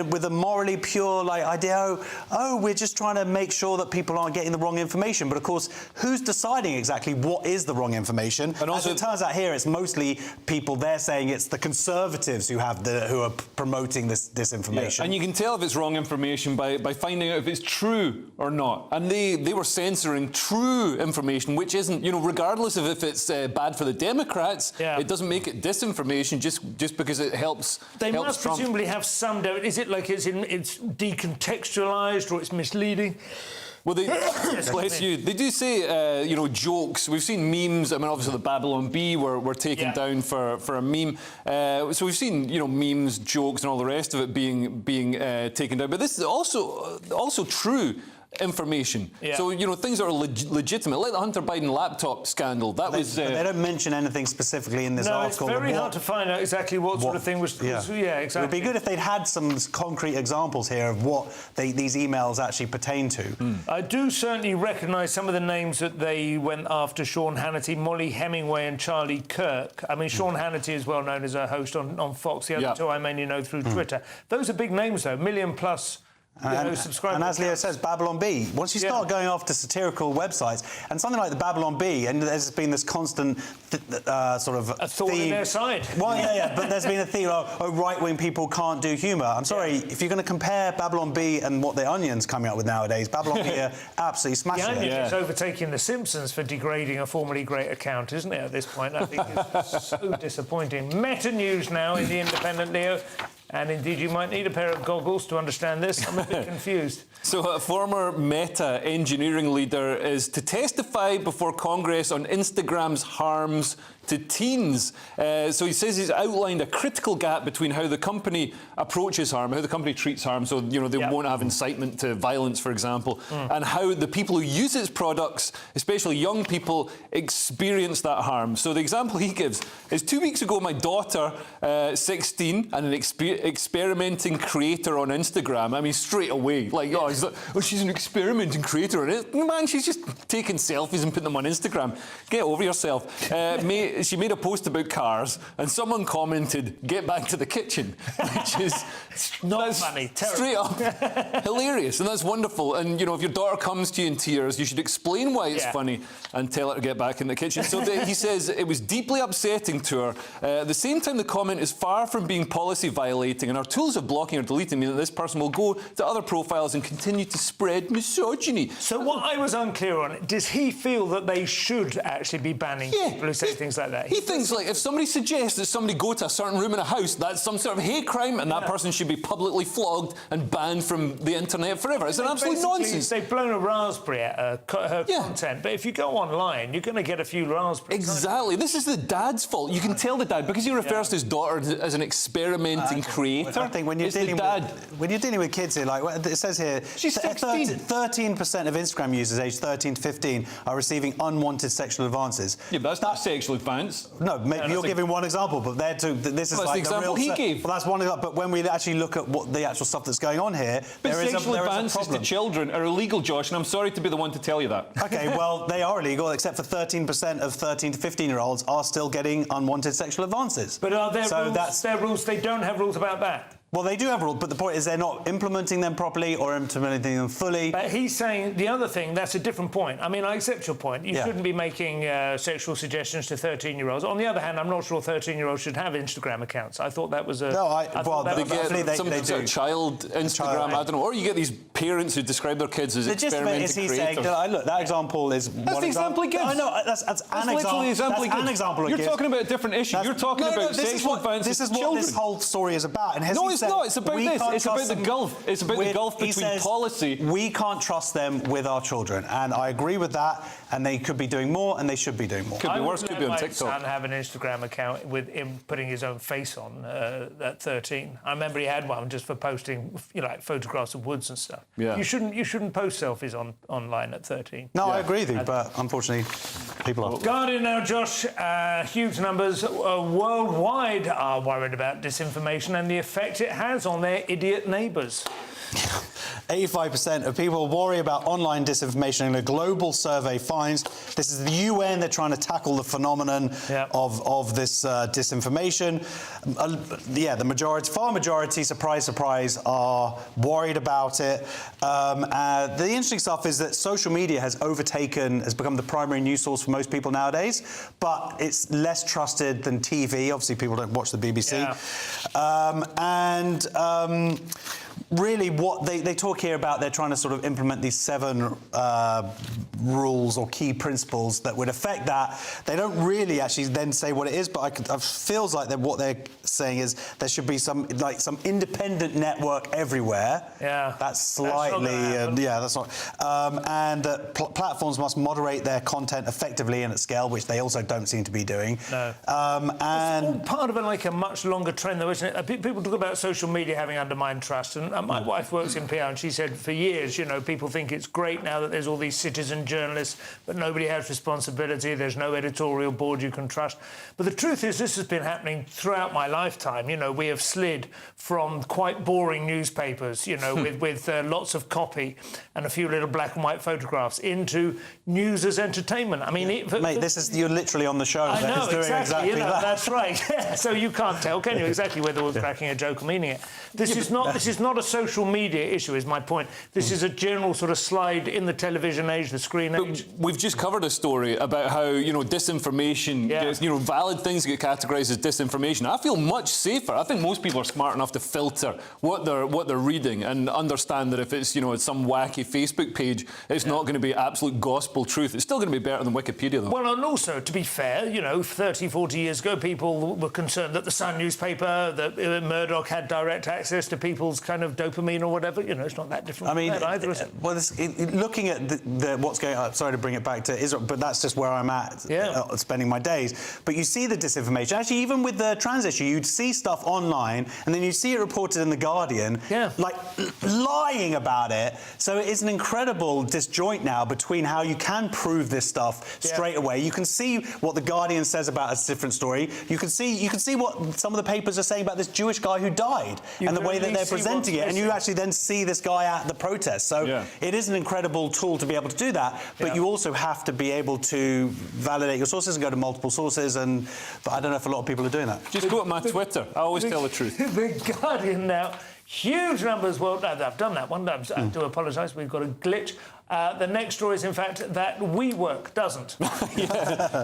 with a morally pure idea, we're just trying to make sure that people aren't getting the wrong information. But of course, who's deciding exactly what is the wrong information? And also, as it turns out here, it's mostly people, they're saying it's the Conservatives who are promoting this disinformation. Yeah. And you can tell if it's wrong information by finding out if it's true or not. And they were censoring true information, which isn't, regardless of if it's bad for the Democrats, it doesn't make it disinformation just because it helps. They helps must Trump. presumably have some. Is it like it's decontextualised or it's misleading? Well, bless you. They do say, jokes. We've seen memes. I mean, obviously the Babylon Bee were taken down for a meme. So we've seen, memes, jokes, and all the rest of it being taken down. But this is also true information. So, things that are legitimate, like the Hunter Biden laptop scandal. That was... They don't mention anything specifically in this article. No, it's very hard to find out exactly what sort of thing was... Yeah, exactly. It would be good if they'd had some concrete examples here of what these emails actually pertain to. I do certainly recognise some of the names that they went after: Sean Hannity, Molly Hemingway and Charlie Kirk. I mean, Sean Hannity is well known as a host on Fox. The other two I mainly know through Twitter. Those are big names, though. $1,000,000+ subscribers. And as Leo says, Babylon Bee. Once you start going after satirical websites, and something like the Babylon Bee, and there's been this constant sort of a thorn in their side. Well, but there's been a theme of right-wing people can't do humour. I'm sorry, if you're going to compare Babylon Bee and what the Onion's coming up with nowadays, Babylon Bee are absolutely smashing it. The Onion is overtaking The Simpsons for degrading a formerly great account, isn't it, at this point? I think it's so disappointing. Meta News now in The Independent, Leo. And indeed, you might need a pair of goggles to understand this. I'm a bit confused. So a former Meta engineering leader is to testify before Congress on Instagram's harms to teens. So he says he's outlined a critical gap between how the company approaches harm, how the company treats harm, so they won't have incitement to violence, for example, and how the people who use its products, especially young people, experience that harm. So the example he gives is 2 weeks ago, my daughter, 16, and an experimenting creator on Instagram. I mean, straight away, like, she's an experimenting creator on it. Man, she's just taking selfies and putting them on Instagram. Get over yourself. She made a post about cars, and someone commented, "Get back to the kitchen," which is not funny, straight up hilarious, and that's wonderful. And if your daughter comes to you in tears, you should explain why it's funny and tell her to get back in the kitchen. So he says it was deeply upsetting to her. At the same time, the comment is far from being policy violating, and our tools of blocking or deleting mean that this person will go to other profiles and continue to spread misogyny. So what I was unclear on, does he feel that they should actually be banning people who say things like that? He thinks, like, if somebody suggests that somebody go to a certain room in a house, that's some sort of hate crime, and that person should be publicly flogged and banned from the internet forever. It's an absolute nonsense. They've blown a raspberry at her content, but if you go online, you're going to get a few raspberries. Exactly. This is the dad's fault. You can tell the dad, because he refers to his daughter as an experimenting creator. I think when you're dealing with kids here, like it says here, she's 16. 13% of Instagram users aged 13 to 15 are receiving unwanted sexual advances. Yeah, but that's not sexual advance. No, maybe you're giving one example, but this is like the example he gave. Well, that's one example. But when we actually look at what the actual stuff that's going on here, but there is sexual a advances problem. to children are illegal, Josh, and I'm sorry to be the one to tell you that. Okay, well, they are illegal, except for 13% of 13 to 15-year-olds are still getting unwanted sexual advances. But are there rules? They don't have rules about that. Well, they do have rules, but the point is they're not implementing them properly or implementing them fully. But he's saying the other thing, that's a different point. I mean, I accept your point. You shouldn't be making sexual suggestions to 13-year-olds. On the other hand, I'm not sure 13-year-olds should have Instagram accounts. I thought that was a... No, they get some sort of child Instagram, I don't know. Or you get these parents who describe their kids as experimenting creators. Saying, look, that example is that's the example he gives. I know, that's an example. You're talking about a different issue. You're talking about sexual advances to children. This is what this whole story is about. And it's not. It's about this. It's about the gulf. It's about the gulf between policy. We can't trust them with our children, and I agree with that. And they could be doing more, and they should be doing more. Could be worse. Could be on TikTok. My son have an Instagram account with him putting his own face on at 13. I remember he had one just for posting, like photographs of woods and stuff. Yeah. You shouldn't post selfies online at 13. No, I agree with you, but unfortunately, people are. Guardian now, Josh. Huge numbers worldwide are worried about disinformation and the effect it has on their idiot neighbours. 85% of people worry about online disinformation in a global survey finds. This is the UN. They're trying to tackle the phenomenon of this disinformation. The far majority, surprise, surprise, are worried about it. The interesting stuff is that social media has become the primary news source for most people nowadays, but it's less trusted than TV. Obviously, people don't watch the BBC. Really, what they talk here about, they're trying to sort of implement these 7 rules or key principles that would affect that. They don't really actually then say what it is, but it feels like what they're saying is there should be some independent network everywhere. Yeah, that's slightly that's not. And platforms must moderate their content effectively and at scale, which they also don't seem to be doing. No. And it's all part of a much longer trend, though, isn't it? People talk about social media having undermined trust, and my wife works in PR, and she said for years, people think it's great now that there's all these citizen journalists, but nobody has responsibility. There's no editorial board you can trust. But the truth is, this has been happening throughout my lifetime. We have slid from quite boring newspapers, with lots of copy and a few little black and white photographs, into news as entertainment. I mean, you're literally on the show. I know, doing exactly that. That's right. So you can't tell, can you, exactly whether we're cracking a joke or meaning it. This is not not a social media issue, is my point. This is a general sort of slide in the television age, the screen age. We've just covered a story about how, you know, disinformation, gets, you know, valid things get categorised as disinformation. I feel much safer. I think most people are smart enough to filter what they're reading and understand that if it's, you know, it's some wacky Facebook page, it's not going to be absolute gospel truth. It's still going to be better than Wikipedia, though. Well, and also, to be fair, you know, 30, 40 years ago, people were concerned that the Sun newspaper, that Murdoch had direct access to people's kind of dopamine or whatever. You know, it's not that different from that either, is it? Well, looking at what's going on, sorry to bring it back to Israel, but that's just where I'm at, spending my days. But you see the disinformation. Actually, even with the trans issue, you'd see stuff online, and then you see it reported in The Guardian, like, lying about it. So it is an incredible disjoint now between how you can prove this stuff straight away. You can see what The Guardian says about a different story. You can see what some of the papers are saying about this Jewish guy who died and the way that they're presenting it. And you actually then see this guy at the protest. So it is an incredible tool to be able to do that. But you also have to be able to validate your sources and go to multiple sources. But I don't know if a lot of people are doing that. Just go to my Twitter. I always tell the truth. The Guardian now. Huge numbers. Well, I've done that one. I do apologise. We've got a glitch. The next story is, in fact, that WeWork doesn't.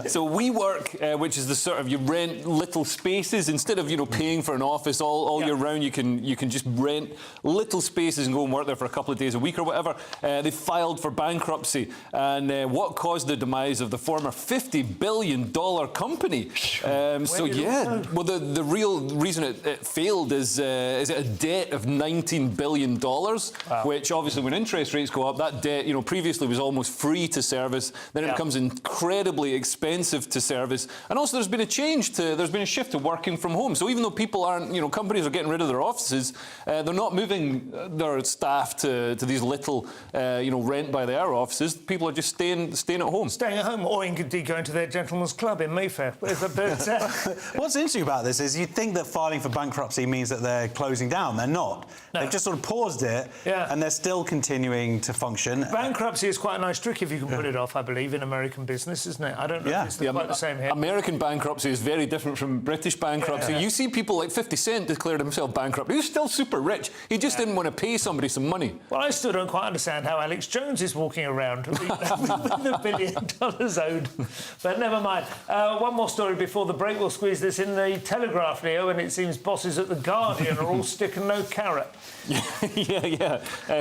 So WeWork, which is the sort of, you rent little spaces instead of, you know, paying for an office all year round. You can just rent little spaces and go and work there for a couple of days a week or whatever. They filed for bankruptcy, and what caused the demise of the former $50 billion company? Well, the real reason it failed is a debt of $19 billion, which obviously, when interest rates go up, that debt, you know, previously was almost free to service. Then it becomes incredibly expensive to service. And also, there's been a shift to working from home. So even though people aren't, you know, companies are getting rid of their offices, they're not moving their staff to these little, you know, rent by the hour offices. People are just staying at home. Staying at home, or indeed going to their gentleman's club in Mayfair. What's interesting about this is you'd think that filing for bankruptcy means that they're closing down. They're not. No. They've just sort of paused it, and they're still continuing to function. Bankruptcy is quite a nice trick if you can put it off, I believe, in American business, isn't it? I don't know if it's quite the same here. American bankruptcy is very different from British bankruptcy. You see people like 50 Cent declared himself bankrupt. He was still super rich. He just didn't want to pay somebody some money. Well, I still don't quite understand how Alex Jones is walking around with $1 billion owed. But never mind. One more story before the break. We'll squeeze this in. The Telegraph, Leo, and it seems bosses at The Guardian are all stick and no carrot.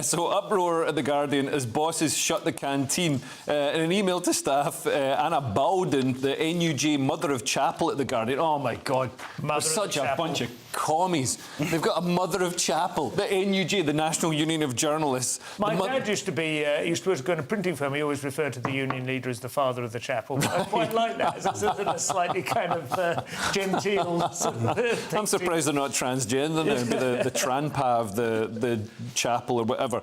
So uproar at The Guardian as bosses shut the canteen. In an email to staff, Anna Bowden, the NUJ mother of chapel at The Guardian. Oh, my God. They're such a bunch of commies. They've got a mother of chapel. The NUJ, the National Union of Journalists. My dad used to go to a printing firm. He always referred to the union leader as the father of the chapel. I quite like that. It's sort of a slightly kind of genteel sort of thing. I'm surprised they're not transgender now, the tranpa of the chapel or whatever.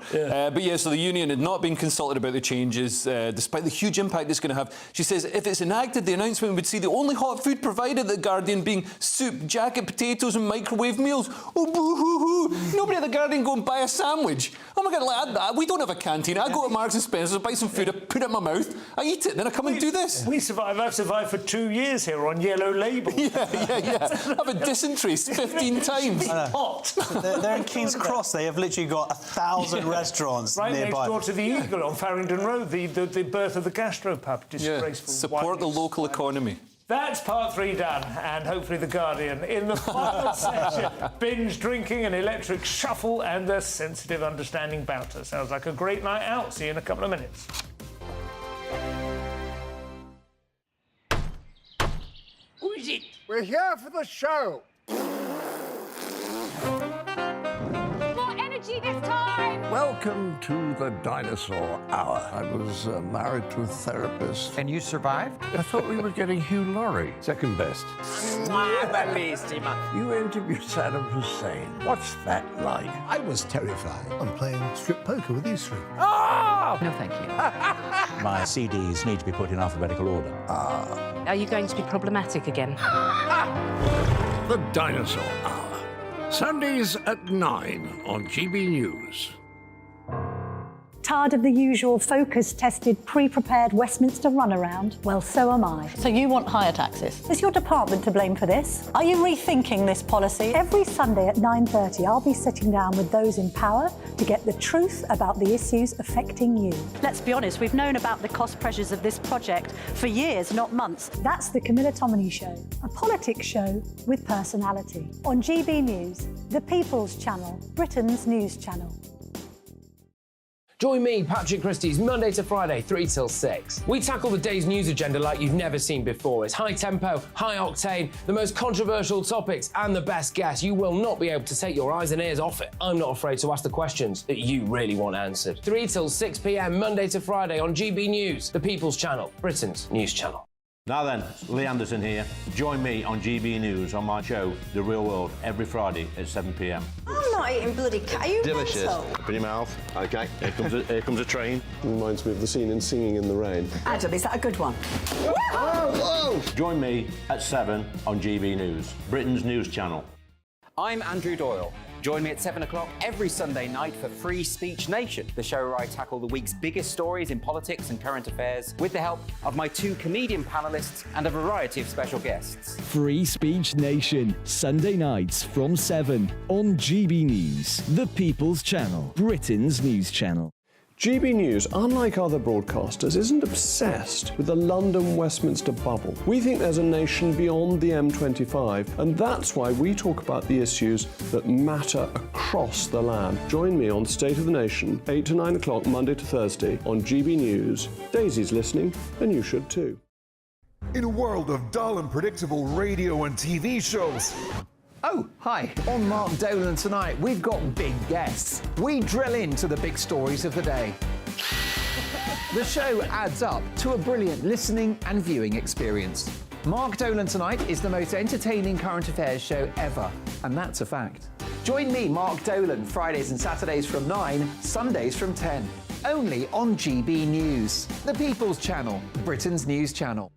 So the union had not been consulted about the changes, despite the huge impact it's going to have. She says if it's enacted, the announcement would see the only hot food provided at The Guardian being soup, jacket potatoes and microwave meals. Oh, boo-hoo-hoo. Nobody at The Guardian go and buy a sandwich. Oh, my God, we don't have a canteen. I go to Marks and Spencer's, buy some food, I put it in my mouth, I eat it, then I come and do this. I've survived for 2 years here on Yellow Label. I've had dysentery 15 times. They're in King's Cross. They have literally got 1,000 restaurants nearby. nearby. Next door to the Eagle on Farringdon Road, the birth of the gastropub. Disgraceful. Support the local economy. That's part 3 done, and hopefully The Guardian in the final section. Binge drinking, an electric shuffle, and the sensitive understanding bouter. Sounds like a great night out. See you in a couple of minutes. Who is it? We're here for the show. More energy this time! Welcome to the Dinosaur Hour. I was married to a therapist. And you survived? I thought we were getting Hugh Laurie. Second best. You interviewed Saddam Hussein. What's that like? I was terrified. I'm playing strip poker with these three. Oh! No, thank you. My CDs need to be put in alphabetical order. Are you going to be problematic again? The Dinosaur Hour. Sundays at 9 on GB News. Tired of the usual focus-tested, pre-prepared Westminster runaround? Well, so am I. So you want higher taxes? Is your department to blame for this? Are you rethinking this policy? Every Sunday at 9:30, I'll be sitting down with those in power to get the truth about the issues affecting you. Let's be honest, we've known about the cost pressures of this project for years, not months. That's the Camilla Tominey Show, a politics show with personality. On GB News, the People's Channel, Britain's news channel. Join me, Patrick Christie's, Monday to Friday, 3 till 6. We tackle the day's news agenda like you've never seen before. It's high tempo, high octane, the most controversial topics, and the best guests. You will not be able to take your eyes and ears off it. I'm not afraid to ask the questions that you really want answered. 3 till 6 p.m, Monday to Friday on GB News, the People's Channel, Britain's news channel. Now then, Lee Anderson here. Join me on GB News on my show, The Real World, every Friday at 7 p.m. I'm not eating bloody cat. Are you delicious. mental? Open your mouth. OK, here comes a train. Reminds me of the scene in Singing in the Rain. Adam, is that a good one? Whoa! Join me at 7 on GB News, Britain's news channel. I'm Andrew Doyle. Join me at 7 o'clock every Sunday night for Free Speech Nation, the show where I tackle the week's biggest stories in politics and current affairs with the help of my 2 comedian panellists and a variety of special guests. Free Speech Nation, Sunday nights from 7 on GB News, the People's Channel, Britain's news channel. GB News, unlike other broadcasters, isn't obsessed with the London-Westminster bubble. We think there's a nation beyond the M25, and that's why we talk about the issues that matter across the land. Join me on State of the Nation, 8 to 9 o'clock, Monday to Thursday, on GB News. Daisy's listening, and you should too. In a world of dull and predictable radio and TV shows, Oh, hi. On Mark Dolan tonight, we've got big guests. We drill into the big stories of the day. The show adds up to a brilliant listening and viewing experience. Mark Dolan Tonight is the most entertaining current affairs show ever, and that's a fact. Join me, Mark Dolan, Fridays and Saturdays from 9, Sundays from 10. Only on GB News, the People's Channel, Britain's news channel.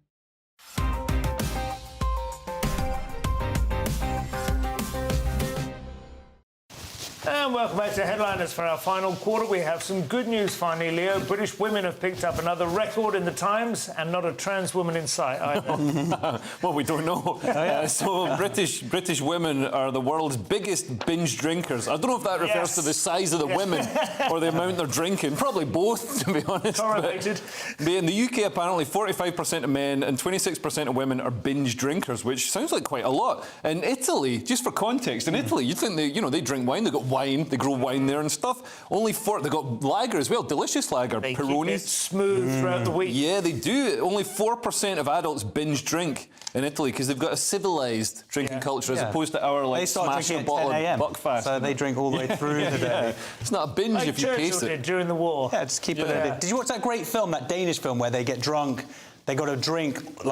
And welcome back to Headliners for our final quarter. We have some good news finally, Leo. British women have picked up another record in the Times, and not a trans woman in sight either. Well, we don't know. So British women are the world's biggest binge drinkers. I don't know if that refers to the size of the women or the amount they're drinking. Probably both, to be honest. Correlated. But in the UK, apparently 45% of men and 26% of women are binge drinkers, which sounds like quite a lot. In Italy, just for context, in Italy, you'd think they drink wine. They've got wine, they grow wine there and stuff. They've got lager as well, delicious lager. They Peroni. keep it smooth throughout the week. Yeah, they do. Only 4% of adults binge drink in Italy because they've got a civilised drinking culture as opposed to our they start smashing a drinking bottle at 10 a.m. of Buckfast. So they drink all the way through the day. It's not a binge Like if you Churchill taste it. did during the war. Yeah, just keep it at it. Did you watch that great film, that Danish film, where they get drunk? They got to drink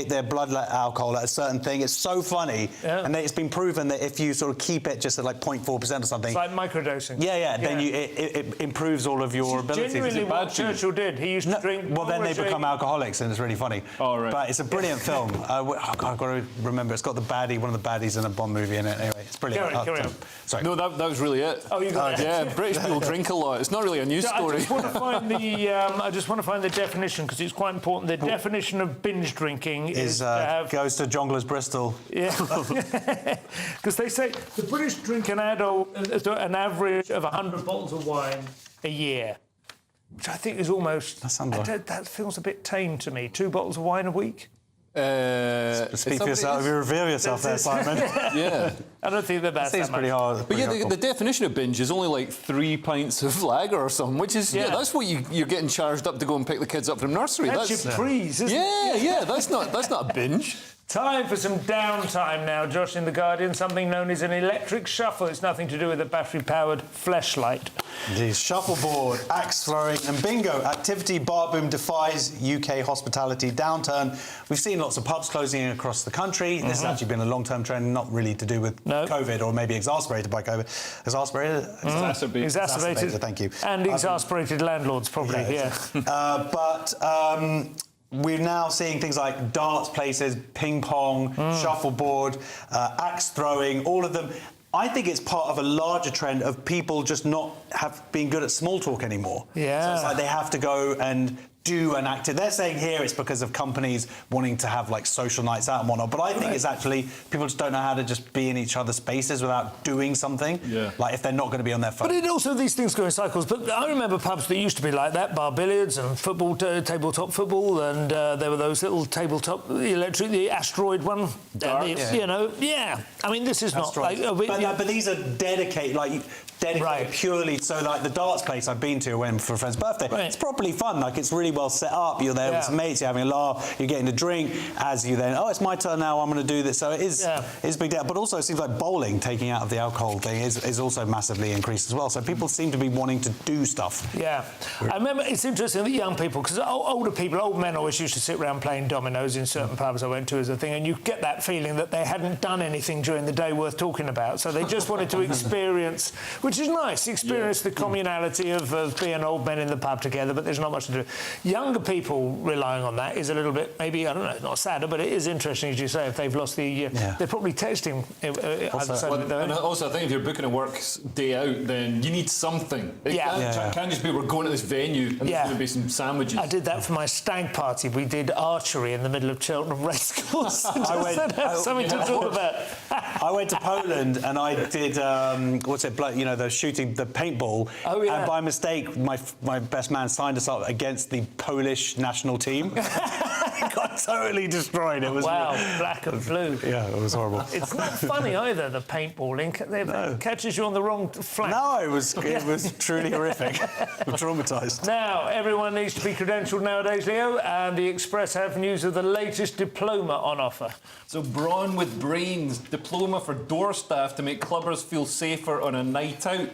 their blood alcohol at a certain thing. It's so funny, and it's been proven that if you sort of keep it just at 0.4% or something, It's like microdosing. then it improves all of your abilities. Genuinely, what Churchill did, he used to drink. Well, then they become alcoholics, and it's really funny. Oh, right. But it's a brilliant film. I've got to remember. It's got one of the baddies in a Bond movie in it. Anyway, it's brilliant. Carry on. Sorry. No, that was really it. Oh, you got it. Yeah, British people drink a lot. It's not really a news story. I just want to find the definition because it's quite important. The definition of binge drinking is goes to Jongleurs Bristol. Yeah, because they say the British drink an average of 100 bottles of wine a year, which I think is almost. That feels a bit tame to me. 2 bottles of wine a week. Speak for yourself. You reveal yourself there, Simon. Yeah. I don't think that's seems pretty hard. But the definition of binge is only 3 pints of lager or something, which is that's what you're getting charged up to go and pick the kids up from nursery. That's your prees, isn't it? Yeah, that's not a binge. Time for some downtime now, Josh, in The Guardian. Something known as an electric shuffle. It's nothing to do with a battery-powered fleshlight. Indeed. Shuffleboard, axe throwing and bingo. Activity bar boom defies UK hospitality downturn. We've seen lots of pubs closing across the country. This has actually been a long-term trend, not really to do with COVID or maybe exacerbated by COVID. Exacerbated, thank you. And exasperated landlords, probably, we're now seeing things like darts places, ping pong, shuffleboard, axe throwing, all of them. I think it's part of a larger trend of people just not being good at small talk anymore. Yeah. So it's like they have to go and do an active. They're saying here it's because of companies wanting to have like social nights out and whatnot, but I think it's actually people just don't know how to just be in each other's spaces without doing something. Yeah. Like if they're not going to be on their phone. But it also, these things go in cycles. But I remember pubs that used to be like that, bar billiards and football, tabletop football, and there were those little tabletop, the asteroid one. You know, I mean, this is not like... but these are dedicated, purely, so like the darts place I've been to when for a friend's birthday, it's properly fun, like it's really well set up, you're there with some mates, you're having a laugh, you're getting a drink, as you then, it's my turn now, I'm going to do this, so it is a big deal, but also it seems like bowling, taking out of the alcohol thing, is also massively increased as well, so people seem to be wanting to do stuff. Yeah, I remember it's interesting that young people, because older people, old men always used to sit around playing dominoes in certain pubs I went to as a thing, and you get that feeling that they hadn't done anything during the day worth talking about, so they just wanted to experience, which is nice, experience the communality of being old men in the pub together, but there's not much to do. Younger people relying on that is a little bit, maybe, I don't know, not sadder, but it is interesting, as you say, if they've lost the... They're probably texting. Also, I think if you're booking a work day out, then you need something. It can't just be we're going to this venue and there's going to be some sandwiches. I did that for my stag party. We did archery in the middle of Cheltenham Racecourse. Something to talk about. I went to Poland and I did, the shooting, the paintball. Oh, yeah. And by mistake, my best man signed us up against the Polish national team. It got totally destroyed. It was black and blue. Yeah, it was horrible. It's not funny either, the paintballing. It catches you on the wrong flank. No, it was truly horrific. I'm traumatised. Now, everyone needs to be credentialed nowadays, Leo, and the Express have news of the latest diploma on offer. So, Brawn with Brains, diploma for door staff to make clubbers feel safer on a night out.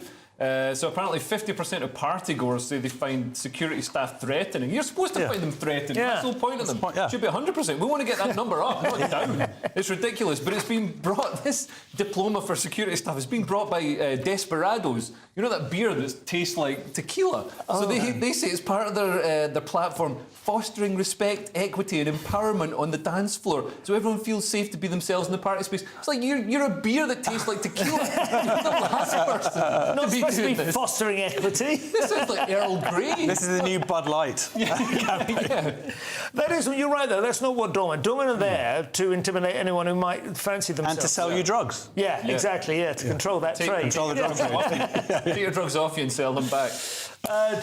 So apparently 50% of partygoers say they find security staff threatening. You're supposed to find them threatening. That's the whole point of them. It should be 100%. We want to get that number up, not down. It's ridiculous. But it's been brought, this diploma for security staff has been brought by Desperados. You know that beer that tastes like tequila? So they say it's part of their platform, fostering respect, equity and empowerment on the dance floor so everyone feels safe to be themselves in the party space. It's like you're a beer that tastes like tequila. You're the last person not supposed to be fostering equity. This is like Earl Grey. This is the new Bud Light. That is, you're right though, that's not what doormen. Doormen are there to intimidate anyone who might fancy themselves. And to sell you drugs. Yeah, exactly, to control that trade. Control the drugs trade. Take your drugs off you and sell them back.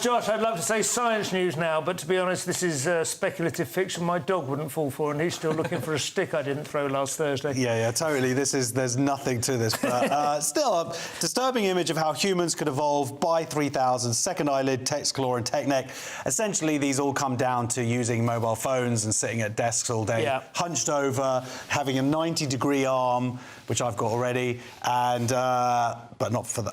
Josh, I'd love to say science news now, but to be honest, this is speculative fiction my dog wouldn't fall for, and he's still looking for a stick I didn't throw last Thursday. Yeah, totally. There's nothing to this, but still a disturbing image of how humans could evolve by 3000, second eyelid, text claw and tech neck. Essentially, these all come down to using mobile phones and sitting at desks all day, hunched over, having a 90-degree arm, which I've got already, and but not for the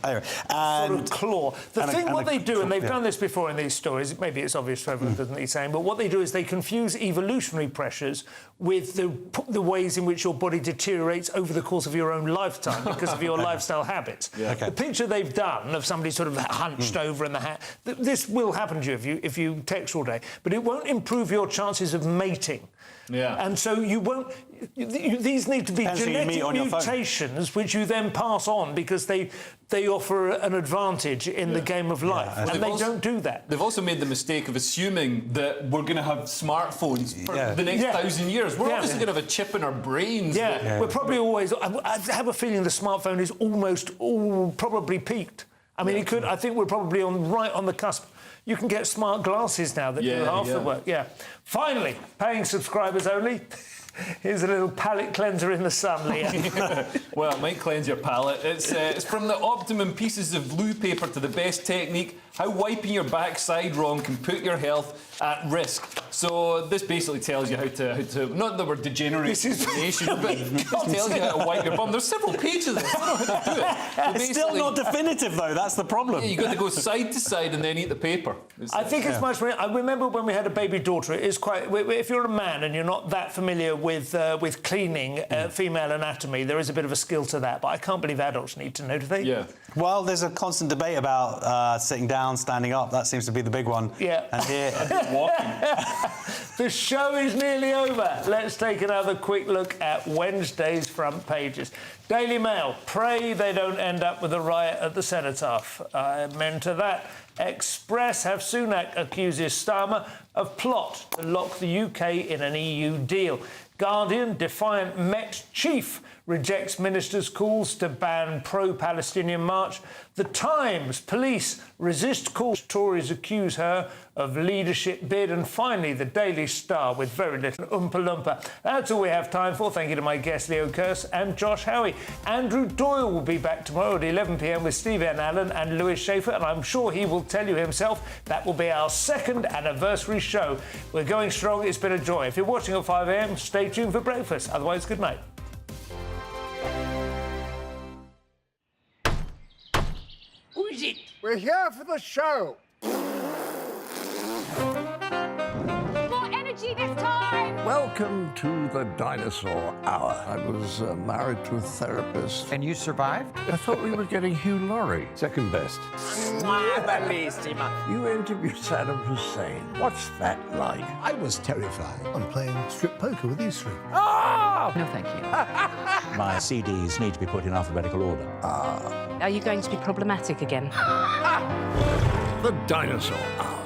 and sort of claw. The thing, what they do, and they've done this before in these stories. Maybe it's obvious to everyone, doesn't he's saying, but what they do is they confuse evolutionary pressures with the ways in which your body deteriorates over the course of your own lifetime because of your lifestyle habits. The picture they've done of somebody sort of hunched over in the hat, this will happen to you if you text all day, but it won't improve your chances of mating. And so you won't... These need to be genetic mutations which you then pass on because they offer an advantage in the game of life, and they don't do that. They've also made the mistake of assuming that we're going to have smartphones for the next 1,000 years. We're obviously going to have a chip in our brains. We're probably always... I have a feeling the smartphone is almost probably peaked. I mean, it could... I think we're probably right on the cusp. You can get smart glasses now that do half the work. Finally, paying subscribers only. Here's a little palate cleanser in the sun, Leah. Well, it might cleanse your palate. It's from the optimum pieces of blue paper to the best technique, how wiping your backside wrong can put your health at risk. So this basically tells you how to not that we're degenerate as a nation, but it tells you how to wipe your bum. There's several pages of this. I don't know how to do it. It's still not definitive, though. That's the problem. Yeah, you've got to go side to side and then eat the paper. I think it's much more... I remember when we had a baby daughter, it is quite... If you're a man and you're not that familiar with cleaning female anatomy, there is a bit of a skill to that, but I can't believe adults need to know, do they? Yeah. Well, there's a constant debate about sitting down, standing up. That seems to be the big one. Yeah. And here... walking. The show is nearly over. Let's take another quick look at Wednesday's front pages. Daily Mail, pray they don't end up with a riot at the Cenotaph. Amen to that. Express, have Sunak accuses Starmer of plot to lock the UK in an EU deal. Guardian, defiant Met chief rejects minister's calls to ban pro-Palestinian march. The Times, police resist calls. Tories accuse her of leadership bid. And finally, the Daily Star with very little Oompa Loompa. That's all we have time for. Thank you to my guests, Leo Kearse and Josh Howie. Andrew Doyle will be back tomorrow at 11 p.m. with Stephen Allen and Lewis Schaefer, and I'm sure he will tell you himself that will be our second anniversary show. We're going strong. It's been a joy. If you're watching at 5 a.m, stay tuned for breakfast. Otherwise, good night. Who is it? We're here for the show. More energy this time! Welcome to the dinosaur hour. I was married to a therapist. And you survived? I thought we were getting Hugh Laurie. Second best. You interviewed Saddam Hussein. What's that like? I was terrified. I'm playing strip poker with these three. No, thank you. My CDs need to be put in alphabetical order. Are you going to be problematic again? The Dinosaur Hour.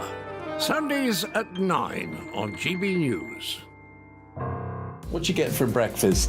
Sundays at 9 on GB News. What you get for breakfast